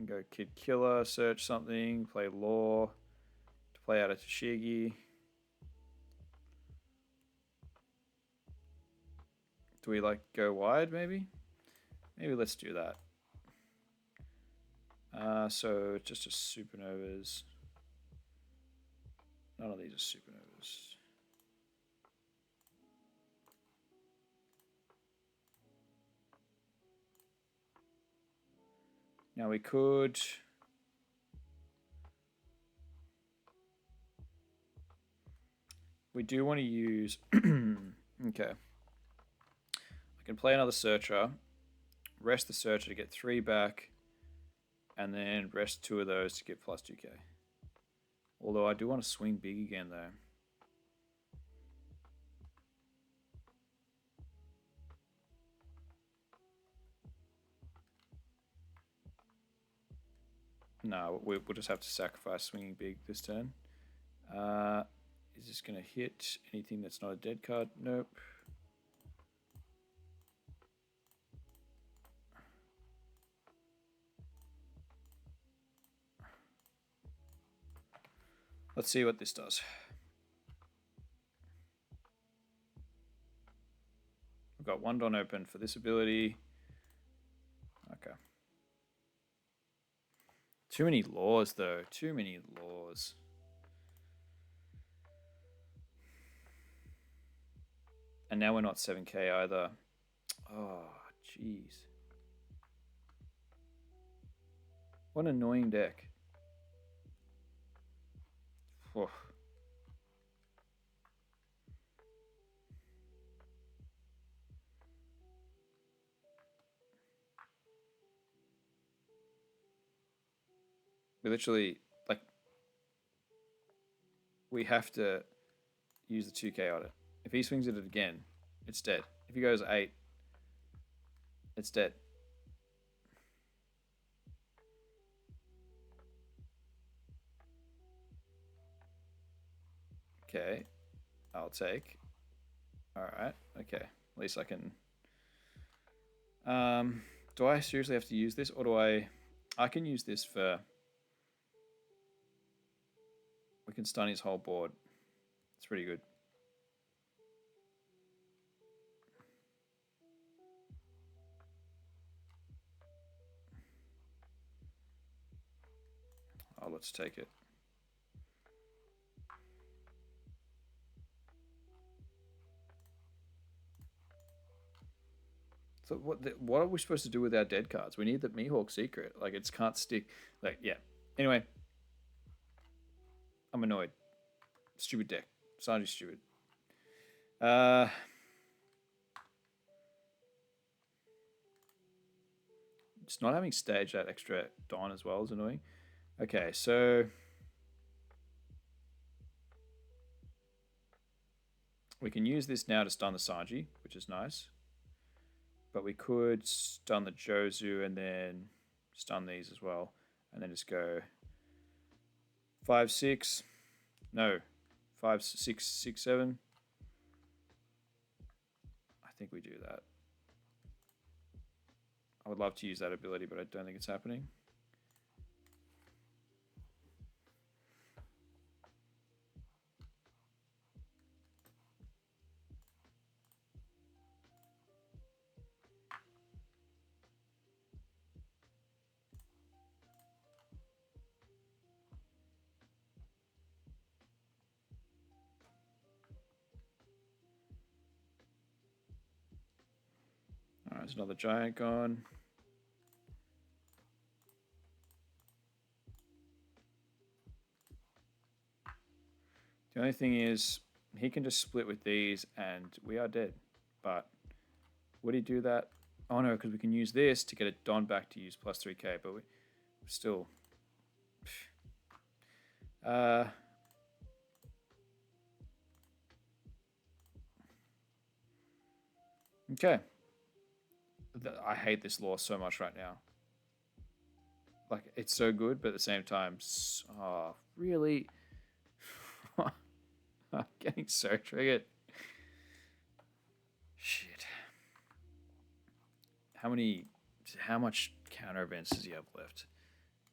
go Kid Killer, search something, play Law, to play out a Tashigi. Do we like go wide maybe? Maybe let's do that. So just a supernovas. None of these are supernovas. Now we could. We do want to use. Okay. I can play another Searcher, rest the Searcher to get 3 back, and then rest 2 of those to get plus 2k. Although I do want to swing big again though. No, we'll just have to sacrifice swinging big this turn. Is this going to hit anything that's not a dead card? Nope. Let's see what this does. We've got 1 Don open for this ability. Okay. Too many laws though. Too many laws. And now we're not 7k either. Oh, jeez. What an annoying deck. Whew. We literally, like, we have to use the 2k on it. If he swings at it again, it's dead. If he goes 8, it's dead. Okay, I'll take. Alright, okay. At least I can... do I seriously have to use this? Or do I can use this for... We can stun his whole board. It's pretty good. let's take it. So what are we supposed to do with our dead cards? We need the Mihawk secret. Like, it can't stick. Like, yeah. Anyway, I'm annoyed. Stupid deck. Sanji's stupid. Just not having stage that extra Dawn as well is annoying. Okay, so we can use this now to stun the Sanji, which is nice. But we could stun the Jozu and then stun these as well. And then just go 5, 6. No, 5, 6, 6, 7. I think we do that. I would love to use that ability, but I don't think it's happening. Alright, there's another giant gone. The only thing is, he can just split with these and we are dead. But would he do that? Oh no, because we can use this to get a Don back to use plus 3k, but we still... Okay. I hate this law so much right now. Like, it's so good, but at the same time, oh, really? I'm getting so triggered. Shit. How much counter events does he have left?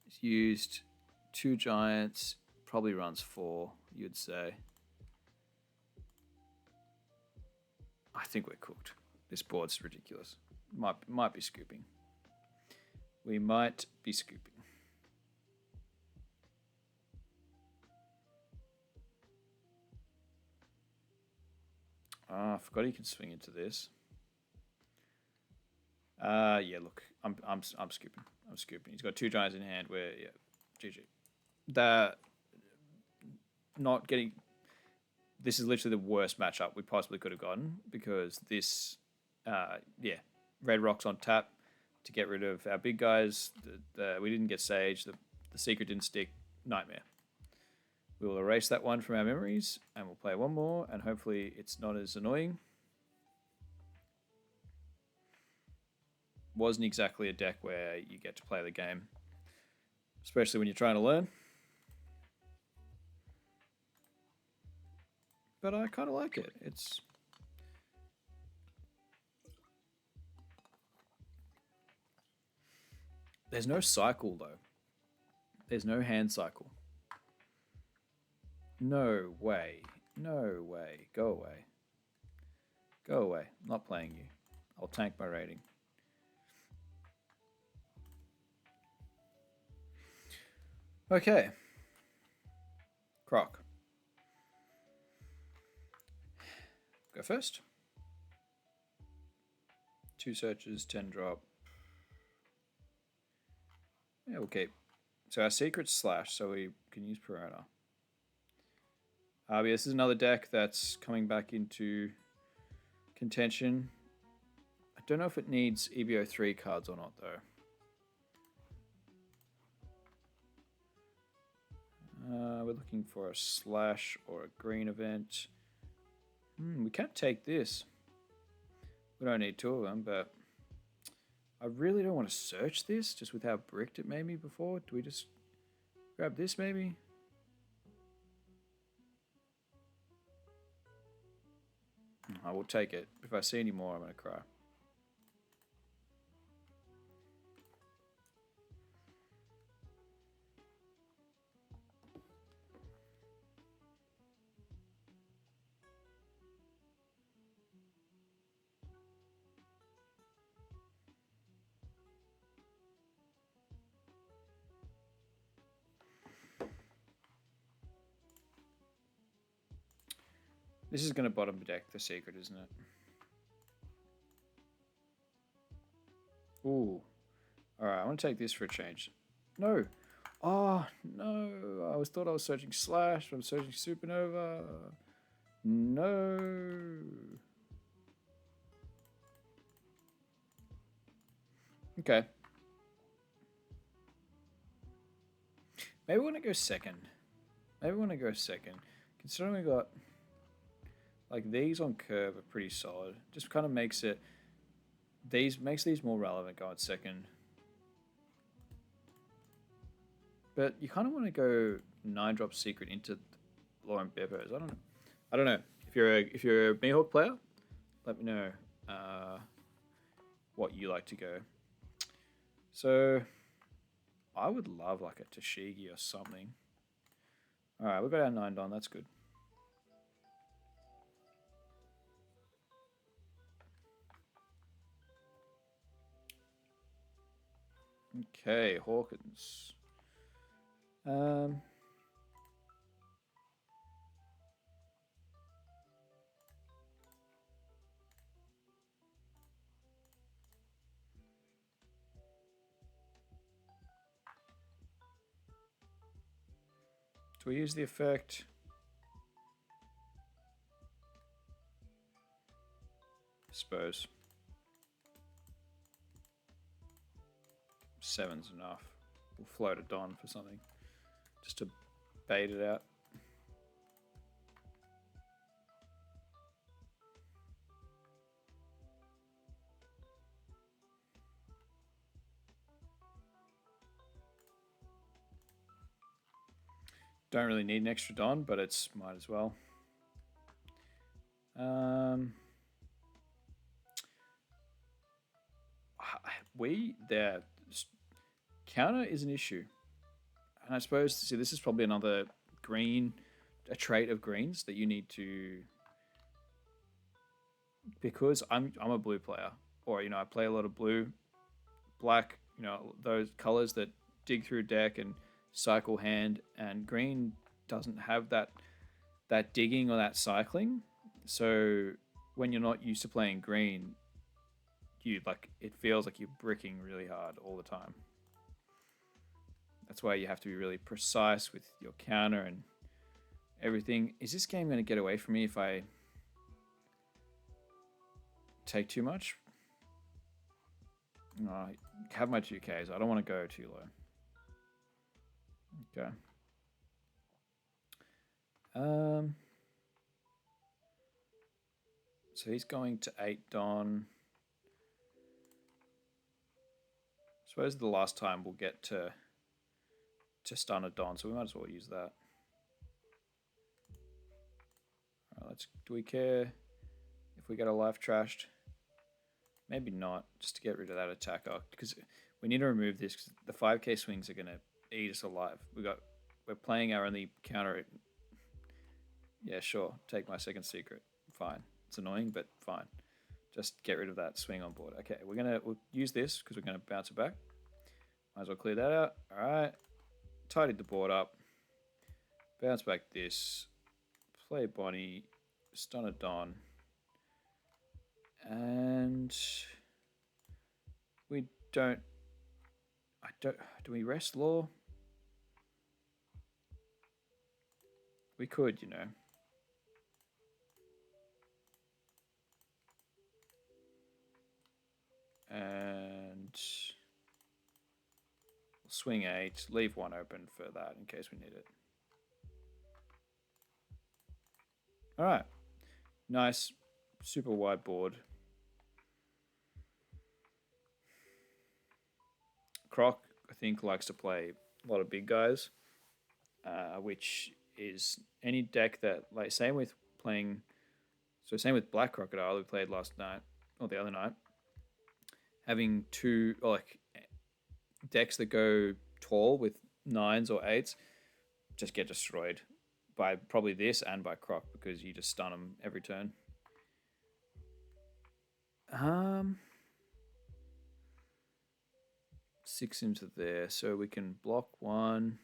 He's used 2 giants, probably runs 4, you'd say. I think we're cooked. This board's ridiculous. Might be scooping. We might be scooping. I forgot he can swing into this. Yeah, look, I'm scooping. I'm scooping. He's got 2 giants in hand. Where GG. That not getting. This is literally the worst matchup we possibly could have gotten because this, yeah, red rocks on tap to get rid of our big guys. We didn't get Sage. The secret didn't stick. Nightmare. We will erase that one from our memories and we'll play one more and hopefully it's not as annoying. Wasn't exactly a deck where you get to play the game, especially when you're trying to learn. But I kind of like it. There's no cycle though. There's no hand cycle. No way. No way. Go away. Go away. I'm not playing you. I'll tank my rating. Okay. Croc. Go first. 2 searches, 10 drop. Yeah, we'll keep. So our secret's Slash, so we can use Piranha. This is another deck that's coming back into contention. I don't know if it needs EBO3 cards or not, though. We're looking for a Slash or a green event. We can't take this. We don't need 2 of them, but I really don't want to search this just with how bricked it made me before. Do we just grab this maybe? I will take it. If I see any more, I'm going to cry. This is going to bottom deck the secret, isn't it? Ooh. Alright, I want to take this for a change. No. Oh, no. Thought I was searching Slash, but I'm searching Supernova. No. Okay. Maybe we want to go second. Considering we got... Like, these on curve are pretty solid. Just kind of makes it... Makes these more relevant going second. But you kind of want to go 9-drop secret into Lauren Beppos. I don't know. If you're a Mihawk player, let me know what you like to go. So I would love like a Tashigi or something. All right, we've got our 9 Don. That's good. Okay, Hawkins. Do we use the effect? I suppose. 7's enough. We'll float a Don for something. Just to bait it out. Don't really need an extra Don, but it's might as well. There counter is an issue, and I suppose see this is probably another a trait of greens that you need to, because I'm a blue player, or I play a lot of blue, black, those colors that dig through deck and cycle hand, and green doesn't have that digging or that cycling. So when you're not used to playing green, it feels like you're bricking really hard all the time. That's why you have to be really precise with your counter and everything. Is this game going to get away from me if I take too much? No, I have my 2Ks. I don't want to go too low. Okay. So he's going to 8 Don. I suppose the last time we'll get to stun a Don, so we might as well use that. All right, do we care if we get our life trashed? Maybe not, just to get rid of that attacker, because we need to remove this, because the 5k swings are going to eat us alive. We're playing our only counter. Yeah, sure, take my second secret. Fine. It's annoying, but fine. Just get rid of that swing on board. Okay, we'll use this because we're gonna bounce it back. Might as well clear that out. All right, tidied the board up. Bounce back this. Play Bonnie. Stun a Don. And we don't. Do we rest Law? We could, And we'll swing 8, leave 1 open for that in case we need it. All right, nice, super wide board. Croc, I think, likes to play a lot of big guys, which is any deck that, like, same with Black Crocodile we played last night, or the other night. Having two, decks that go tall with 9s or 8s just get destroyed by probably this and by Croc, because you just stun them every turn. 6 into there, so we can block 1.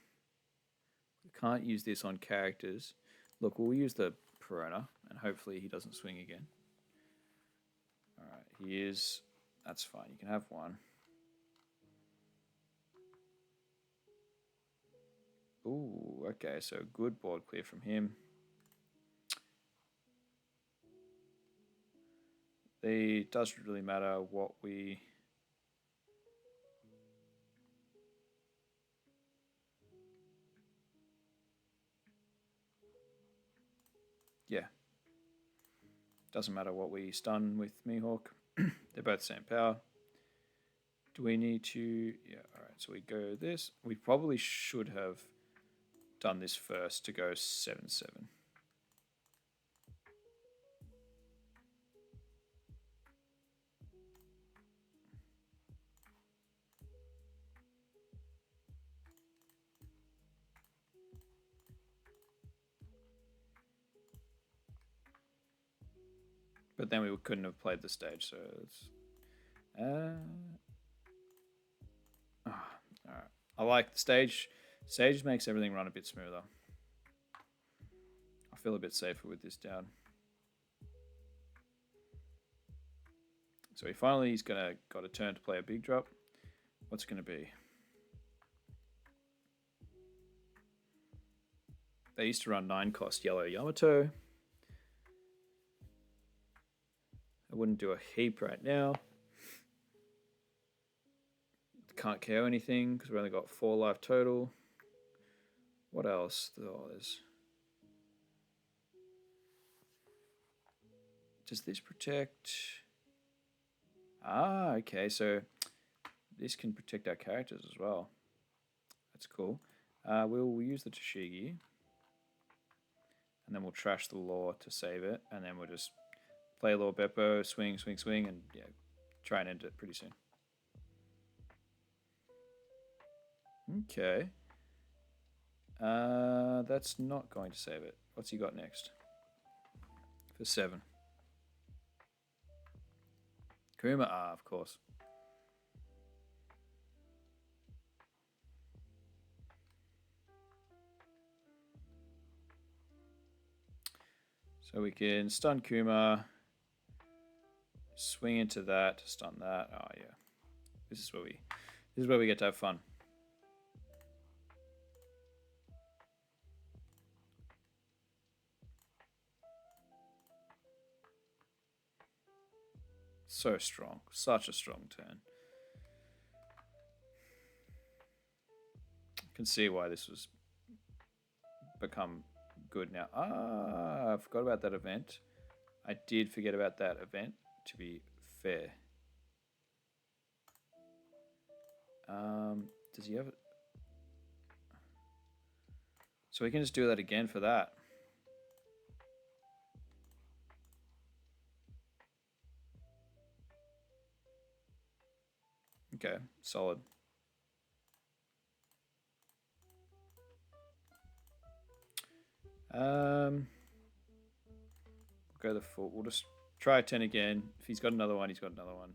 We can't use this on characters. Look, we'll use the Perona and hopefully he doesn't swing again. Alright, he is. That's fine, you can have one. Ooh, okay, so good board clear from him. It doesn't really matter what we... Yeah. Doesn't matter what we stun with Mihawk. They're both same power. Do we need to... Yeah, alright, so we go this. We probably should have done this first to go 7-7. But then we couldn't have played the stage, so it's... Alright. I like the stage. Stage makes everything run a bit smoother. I feel a bit safer with this down. So he finally got a turn to play a big drop. What's it gonna be? They used to run 9 cost yellow Yamato. I wouldn't do a heap right now. Can't KO anything because we only got 4 life total. What else? Oh, does this protect? Ah, okay, so this can protect our characters as well. That's cool. We'll use the Tashigi. And then we'll trash the law to save it. And then we'll just play Lord Beppo, swing, swing, swing, and yeah, try and end it pretty soon. Okay. That's not going to save it. What's he got next? For 7. Kuma, of course. So we can stun Kuma, swing into that, stun that. Oh yeah, this is where we get to have fun. So strong, such a strong turn. I can see why this was become good now. I forgot about that event. I did forget about that event, to be fair. Does he have it? So we can just do that again for that. Okay, solid. We'll go the full. We'll just try 10 again. If he's got another one, he's got another one.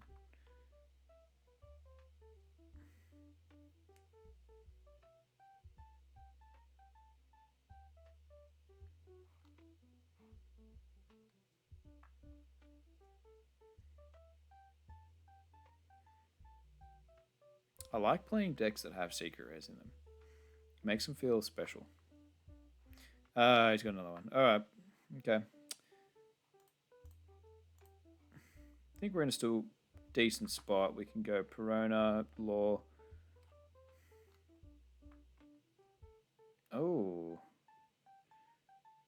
I like playing decks that have secret rares in them. It makes them feel special. He's got another one. Alright. Okay. I think we're in a still decent spot. We can go Perona, Law. Oh.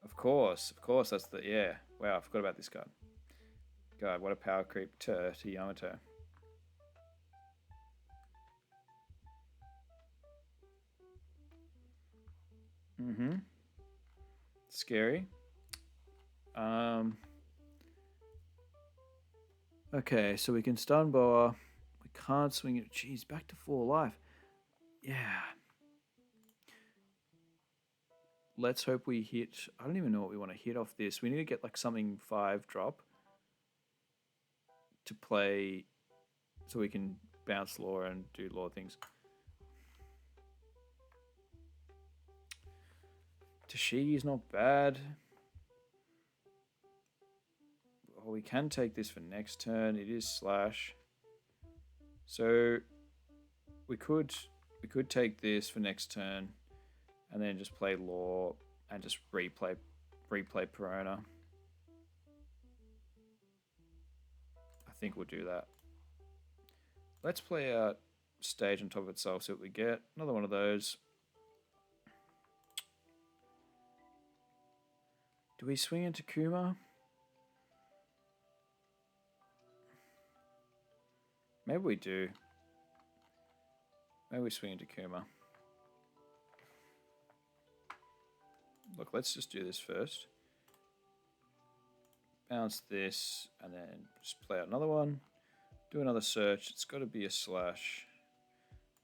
Of course, that's the... Yeah. Wow, I forgot about this card. God, what a power creep to Yamato. Mm-hmm. Scary. Okay, so we can stun Boa. We can't swing it. Jeez, back to 4 life. Yeah. Let's hope we hit... I don't even know what we want to hit off this. We need to get like something 5 drop to play so we can bounce Law and do Law things. Tashigi's not bad. Well, we can take this for next turn. It is slash. So we could take this for next turn and then just play Law and just replay Perona. I think we'll do that. Let's play out Stage on top of itself, see what we get. Another one of those. Do we swing into Kuma? Maybe we do. Maybe we swing into Kuma. Look, let's just do this first. Bounce this, and then just play out another one. Do another search. It's got to be a slash.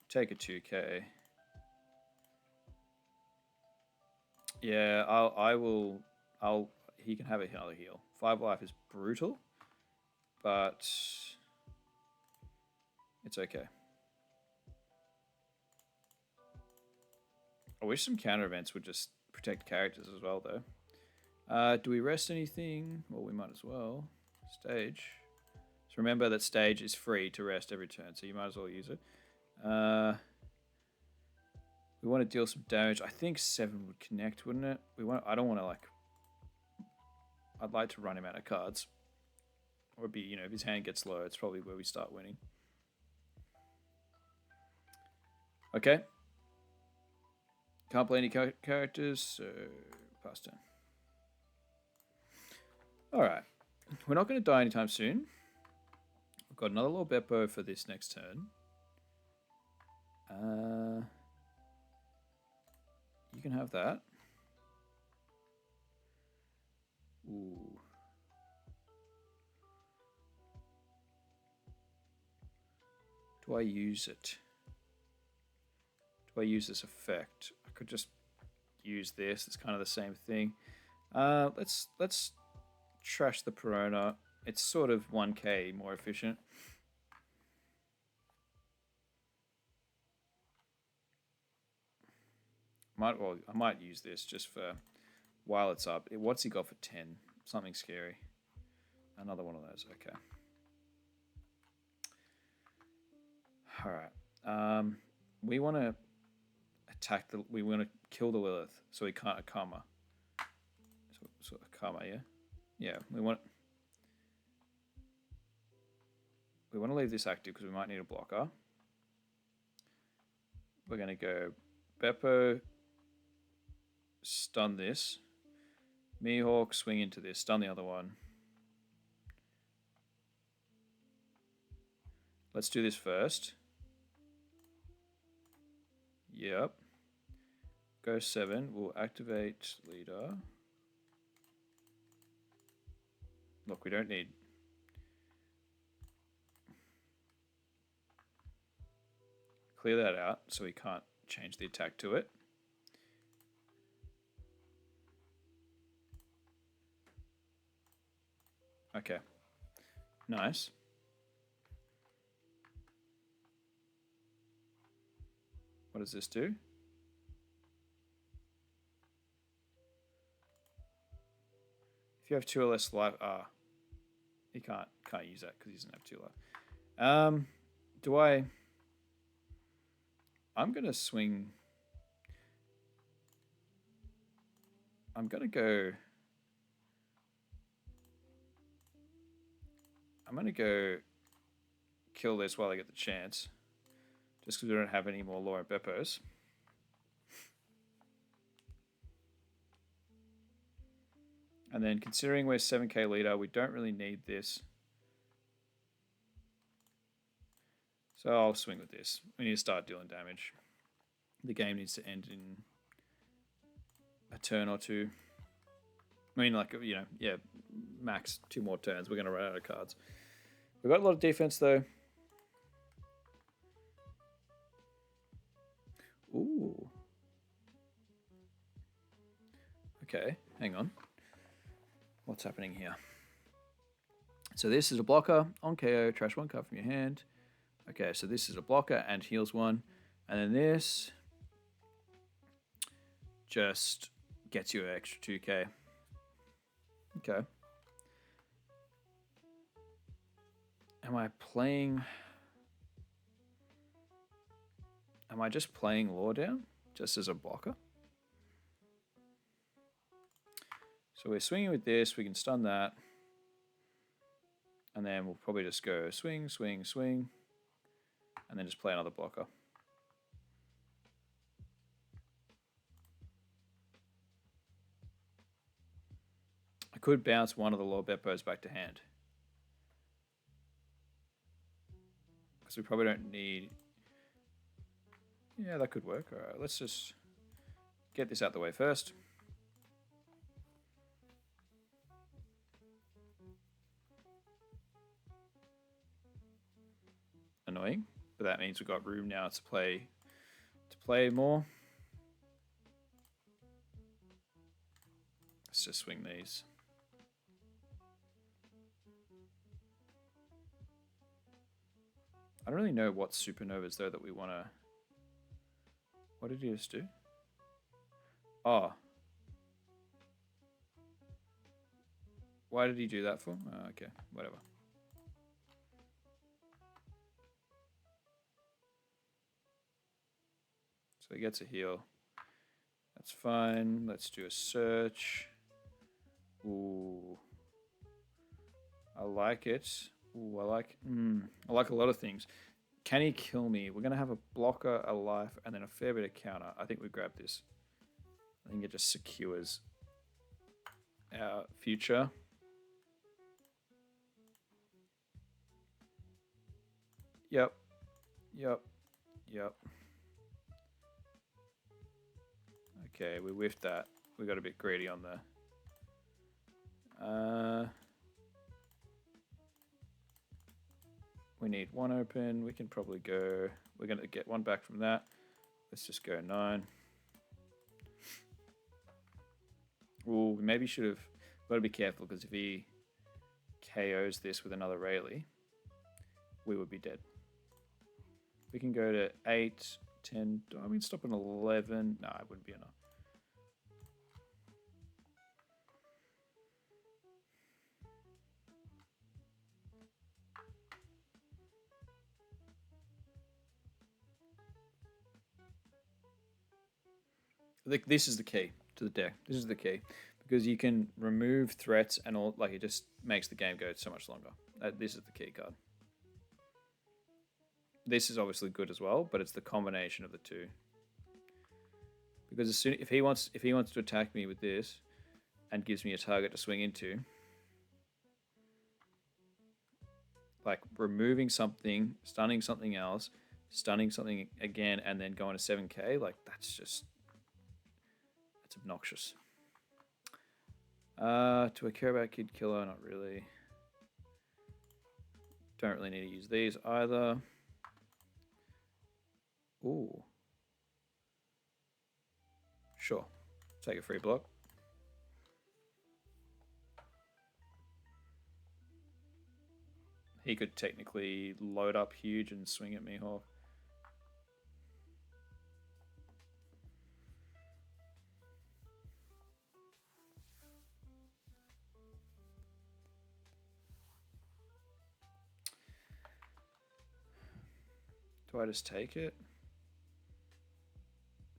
Take a 2k. Yeah, he can have another heal. 5 life is brutal, but it's okay. I wish some counter events would just protect characters as well, though. Do we rest anything? Well, we might as well. Stage. So remember that stage is free to rest every turn, so you might as well use it. We want to deal some damage. I think 7 would connect, wouldn't it? I don't want to, like... I'd like to run him out of cards. Or be, if his hand gets low, it's probably where we start winning. Okay. Can't play any characters, so pass turn. Alright. We're not going to die anytime soon. We've got another little Beppo for this next turn. You can have that. Ooh. Do I use it? Do I use this effect? I could just use this. It's kind of the same thing. Let's trash the Perona. It's sort of 1k more efficient. I might use this just for while it's up. What's he got for 10? Something scary. Another one of those. Okay. All right. We want to attack we want to kill the Lilith, so we can't Karma. So Karma, yeah. Yeah. We want to leave this active because we might need a blocker. We're going to go Beppo. Stun this. Mihawk, swing into this. Stun the other one. Let's do this first. Yep. Go 7. We'll activate leader. Look, we don't need... Clear that out so we can't change the attack to it. Okay, nice. What does this do? If you have 2 or less life, he can't use that because he doesn't have 2 life. I'm gonna swing. I'm gonna go kill this while I get the chance. Just because we don't have any more Laura Beppos. And then considering we're 7k leader, we don't really need this. So I'll swing with this. We need to start dealing damage. The game needs to end in a turn or 2. I mean, like, yeah, max 2 more turns. We're going to run out of cards. We've got a lot of defense, though. Ooh. Okay, hang on. What's happening here? So this is a blocker. On KO, trash 1 card from your hand. Okay, so this is a blocker and heals 1. And then this just gets you an extra 2k. Okay. Am I playing... Am I just playing Law down? Just as a blocker? So we're swinging with this. We can stun that. And then we'll probably just go swing, swing, swing. And then just play another blocker. I could bounce one of the Law Beppos back to hand. Because we probably don't need... Yeah, that could work. All right, let's just get this out the way first. Annoying, but that means we've got room now to play more. Let's just swing these. I don't really know what supernovas though that we want to... What did he just do? Oh. Why did he do that for? Oh, okay, whatever. So he gets a heal. That's fine. Let's do a search. Ooh. I like it. Ooh, I like a lot of things. Can he kill me? We're going to have a blocker, a life, and then a fair bit of counter. I think we grab this. I think it just secures our future. Yep. Yep. Yep. Okay, we whiffed that. We got a bit greedy on there. We need one open. We can probably go... We're going to get one back from that. Let's just go 9. Ooh, we maybe should have... Got to be careful, because if he KOs this with another Rayleigh, we would be dead. We can go to 8, 10... I mean, stop at 11. No, it wouldn't be enough. This is the key to the deck. This is the key. Because you can remove threats and all, like, it just makes the game go so much longer. This is the key card. This is obviously good as well, but it's the combination of the two. Because as soon if he wants to attack me with this and gives me a target to swing into, like removing something, stunning something else, stunning something again, and then going to 7k, like that's obnoxious. Do I care about Kid Killer? Not really. Don't really need to use these either. Ooh. Sure. Take a free block. He could technically load up huge and swing at Mihawk. Do I just take it?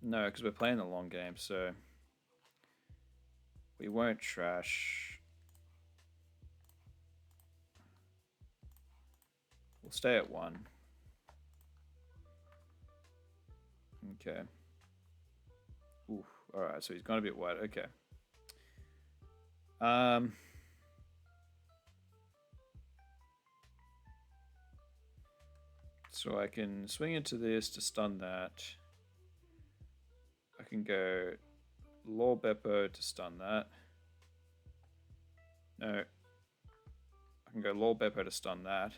No, because we're playing the long game, so we won't trash. We'll stay at 1. Okay. Ooh, alright, so he's gone a bit wide. Okay. So I can swing into this to stun that. I can go Law Beppo to stun that. No. I can go Law Beppo to stun that.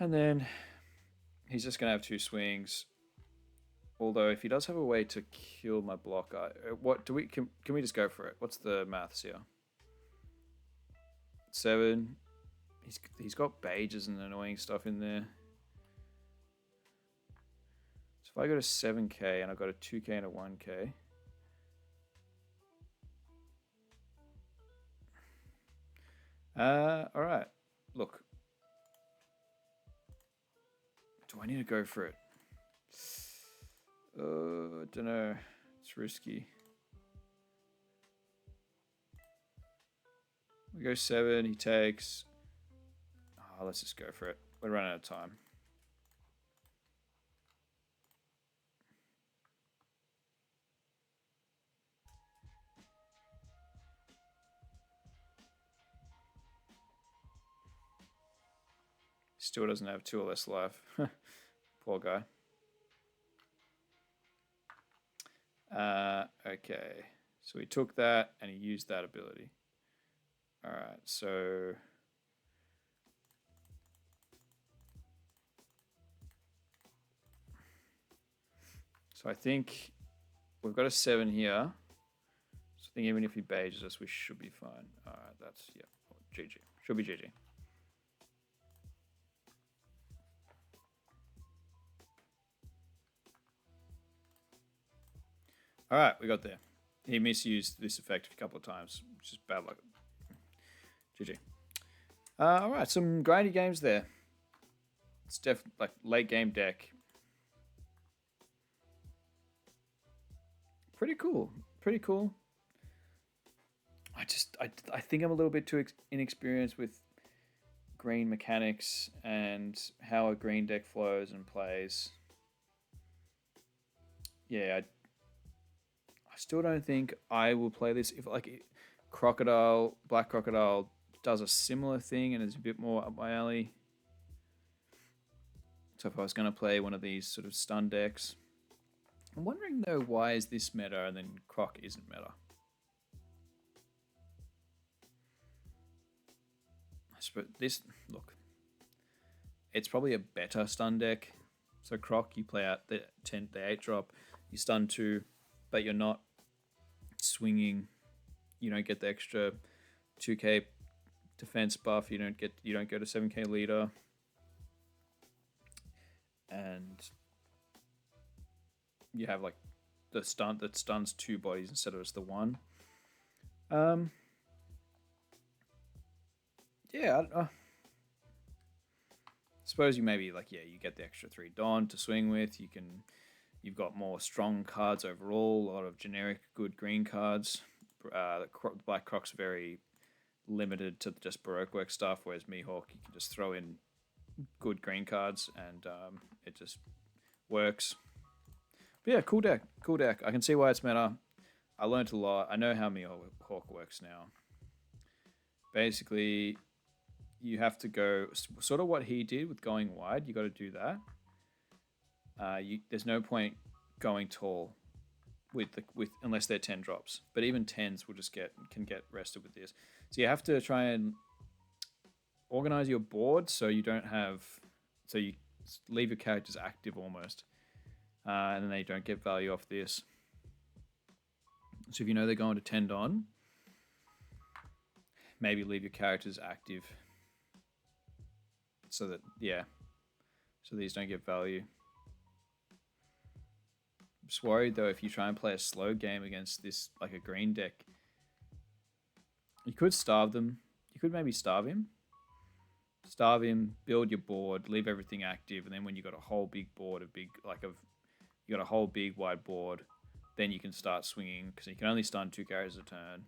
And then he's just going to have 2 swings. Although if he does have a way to kill my block, can we just go for it? What's the maths here? 7. He's got Bages and annoying stuff in there. So if I go to 7k and I've got a 2k and a 1k. All right. Look. Do I need to go for it? I don't know. It's risky. We go 7. He takes. Oh, let's just go for it. We're running out of time. Still doesn't have 2 or less life. Poor guy. Okay. So he took that and he used that ability. All right. So I think we've got a 7 here. So I think even if he beiges us, we should be fine. All right. That's, yeah. GG. Should be GG. All right, we got there. He misused this effect a couple of times, which is bad luck. GG. All right, some grindy games there. It's definitely like late game deck. Pretty cool. Pretty cool. I think I'm a little bit too inexperienced with green mechanics and how a green deck flows and plays. Yeah, I still don't think I will play this. If like Crocodile, Black Crocodile does a similar thing and is a bit more up my alley. So if I was going to play one of these sort of stun decks, I'm wondering though, why is this meta and then Croc isn't meta? I suppose this, look, it's probably a better stun deck. So Croc, you play out the 8 drop, you stun 2, but you're not swinging. You don't get the extra 2k defense buff. You don't go to 7k leader, and you have like the stun that stuns 2 bodies instead of just the 1. Yeah, I don't know. Suppose you maybe like, yeah, you get the extra 3 Dawn to swing with. You've got more strong cards overall. A lot of generic good green cards. Black Croc's very limited to just Baroque work stuff, whereas Mihawk, you can just throw in good green cards and it just works. But yeah, cool deck. Cool deck. I can see why it's meta. I learned a lot. I know how Mihawk works now. Basically, you have to go sort of what he did with going wide. You got to do that. There's no point going tall with unless they're 10 drops. But even 10s will can get rested with this. So you have to try and organize your board so you leave your characters active almost, and then they don't get value off this. So if you know they're going to 10 on, maybe leave your characters active so that so these don't get value. I'm just worried though, if you try and play a slow game against this, like a green deck, you could starve them. You could maybe starve him, build your board, leave everything active, and then when you got a whole big board, you got a whole big wide board, then you can start swinging because you can only stun 2 characters a turn.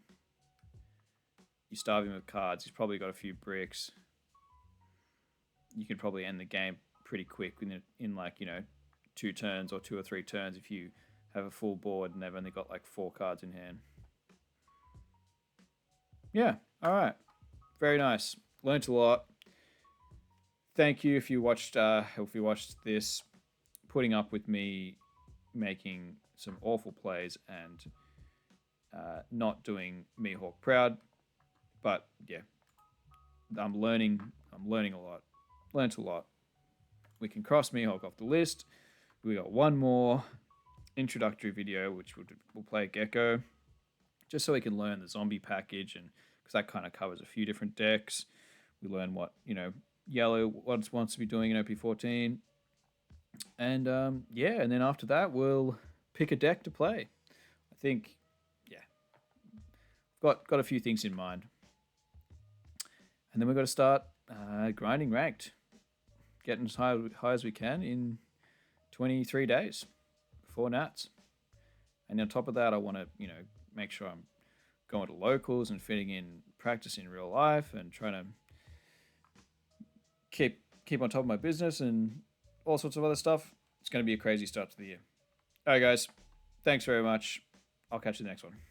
You starve him with cards. He's probably got a few bricks. You could probably end the game pretty quick in like 2 turns or 2 or 3 turns if you have a full board and they've only got like 4 cards in hand. Yeah, all right. Very nice. Learned a lot. Thank you if you watched this, putting up with me making some awful plays and not doing Mihawk proud. But yeah, I'm learning a lot. Learned a lot. We can cross Mihawk off the list. We got one more introductory video, which we'll play Gecko, just so we can learn the zombie package, and because that kind of covers a few different decks. We learn what yellow wants to be doing in OP14, and and then after that we'll pick a deck to play. I think, got a few things in mind. And then we've got to start grinding ranked, getting as high as we can in 23 days before Nats. And on top of that, I want to, make sure I'm going to locals and fitting in practice in real life and trying to keep on top of my business and all sorts of other stuff. It's going to be a crazy start to the year. All right, guys. Thanks very much. I'll catch you the next one.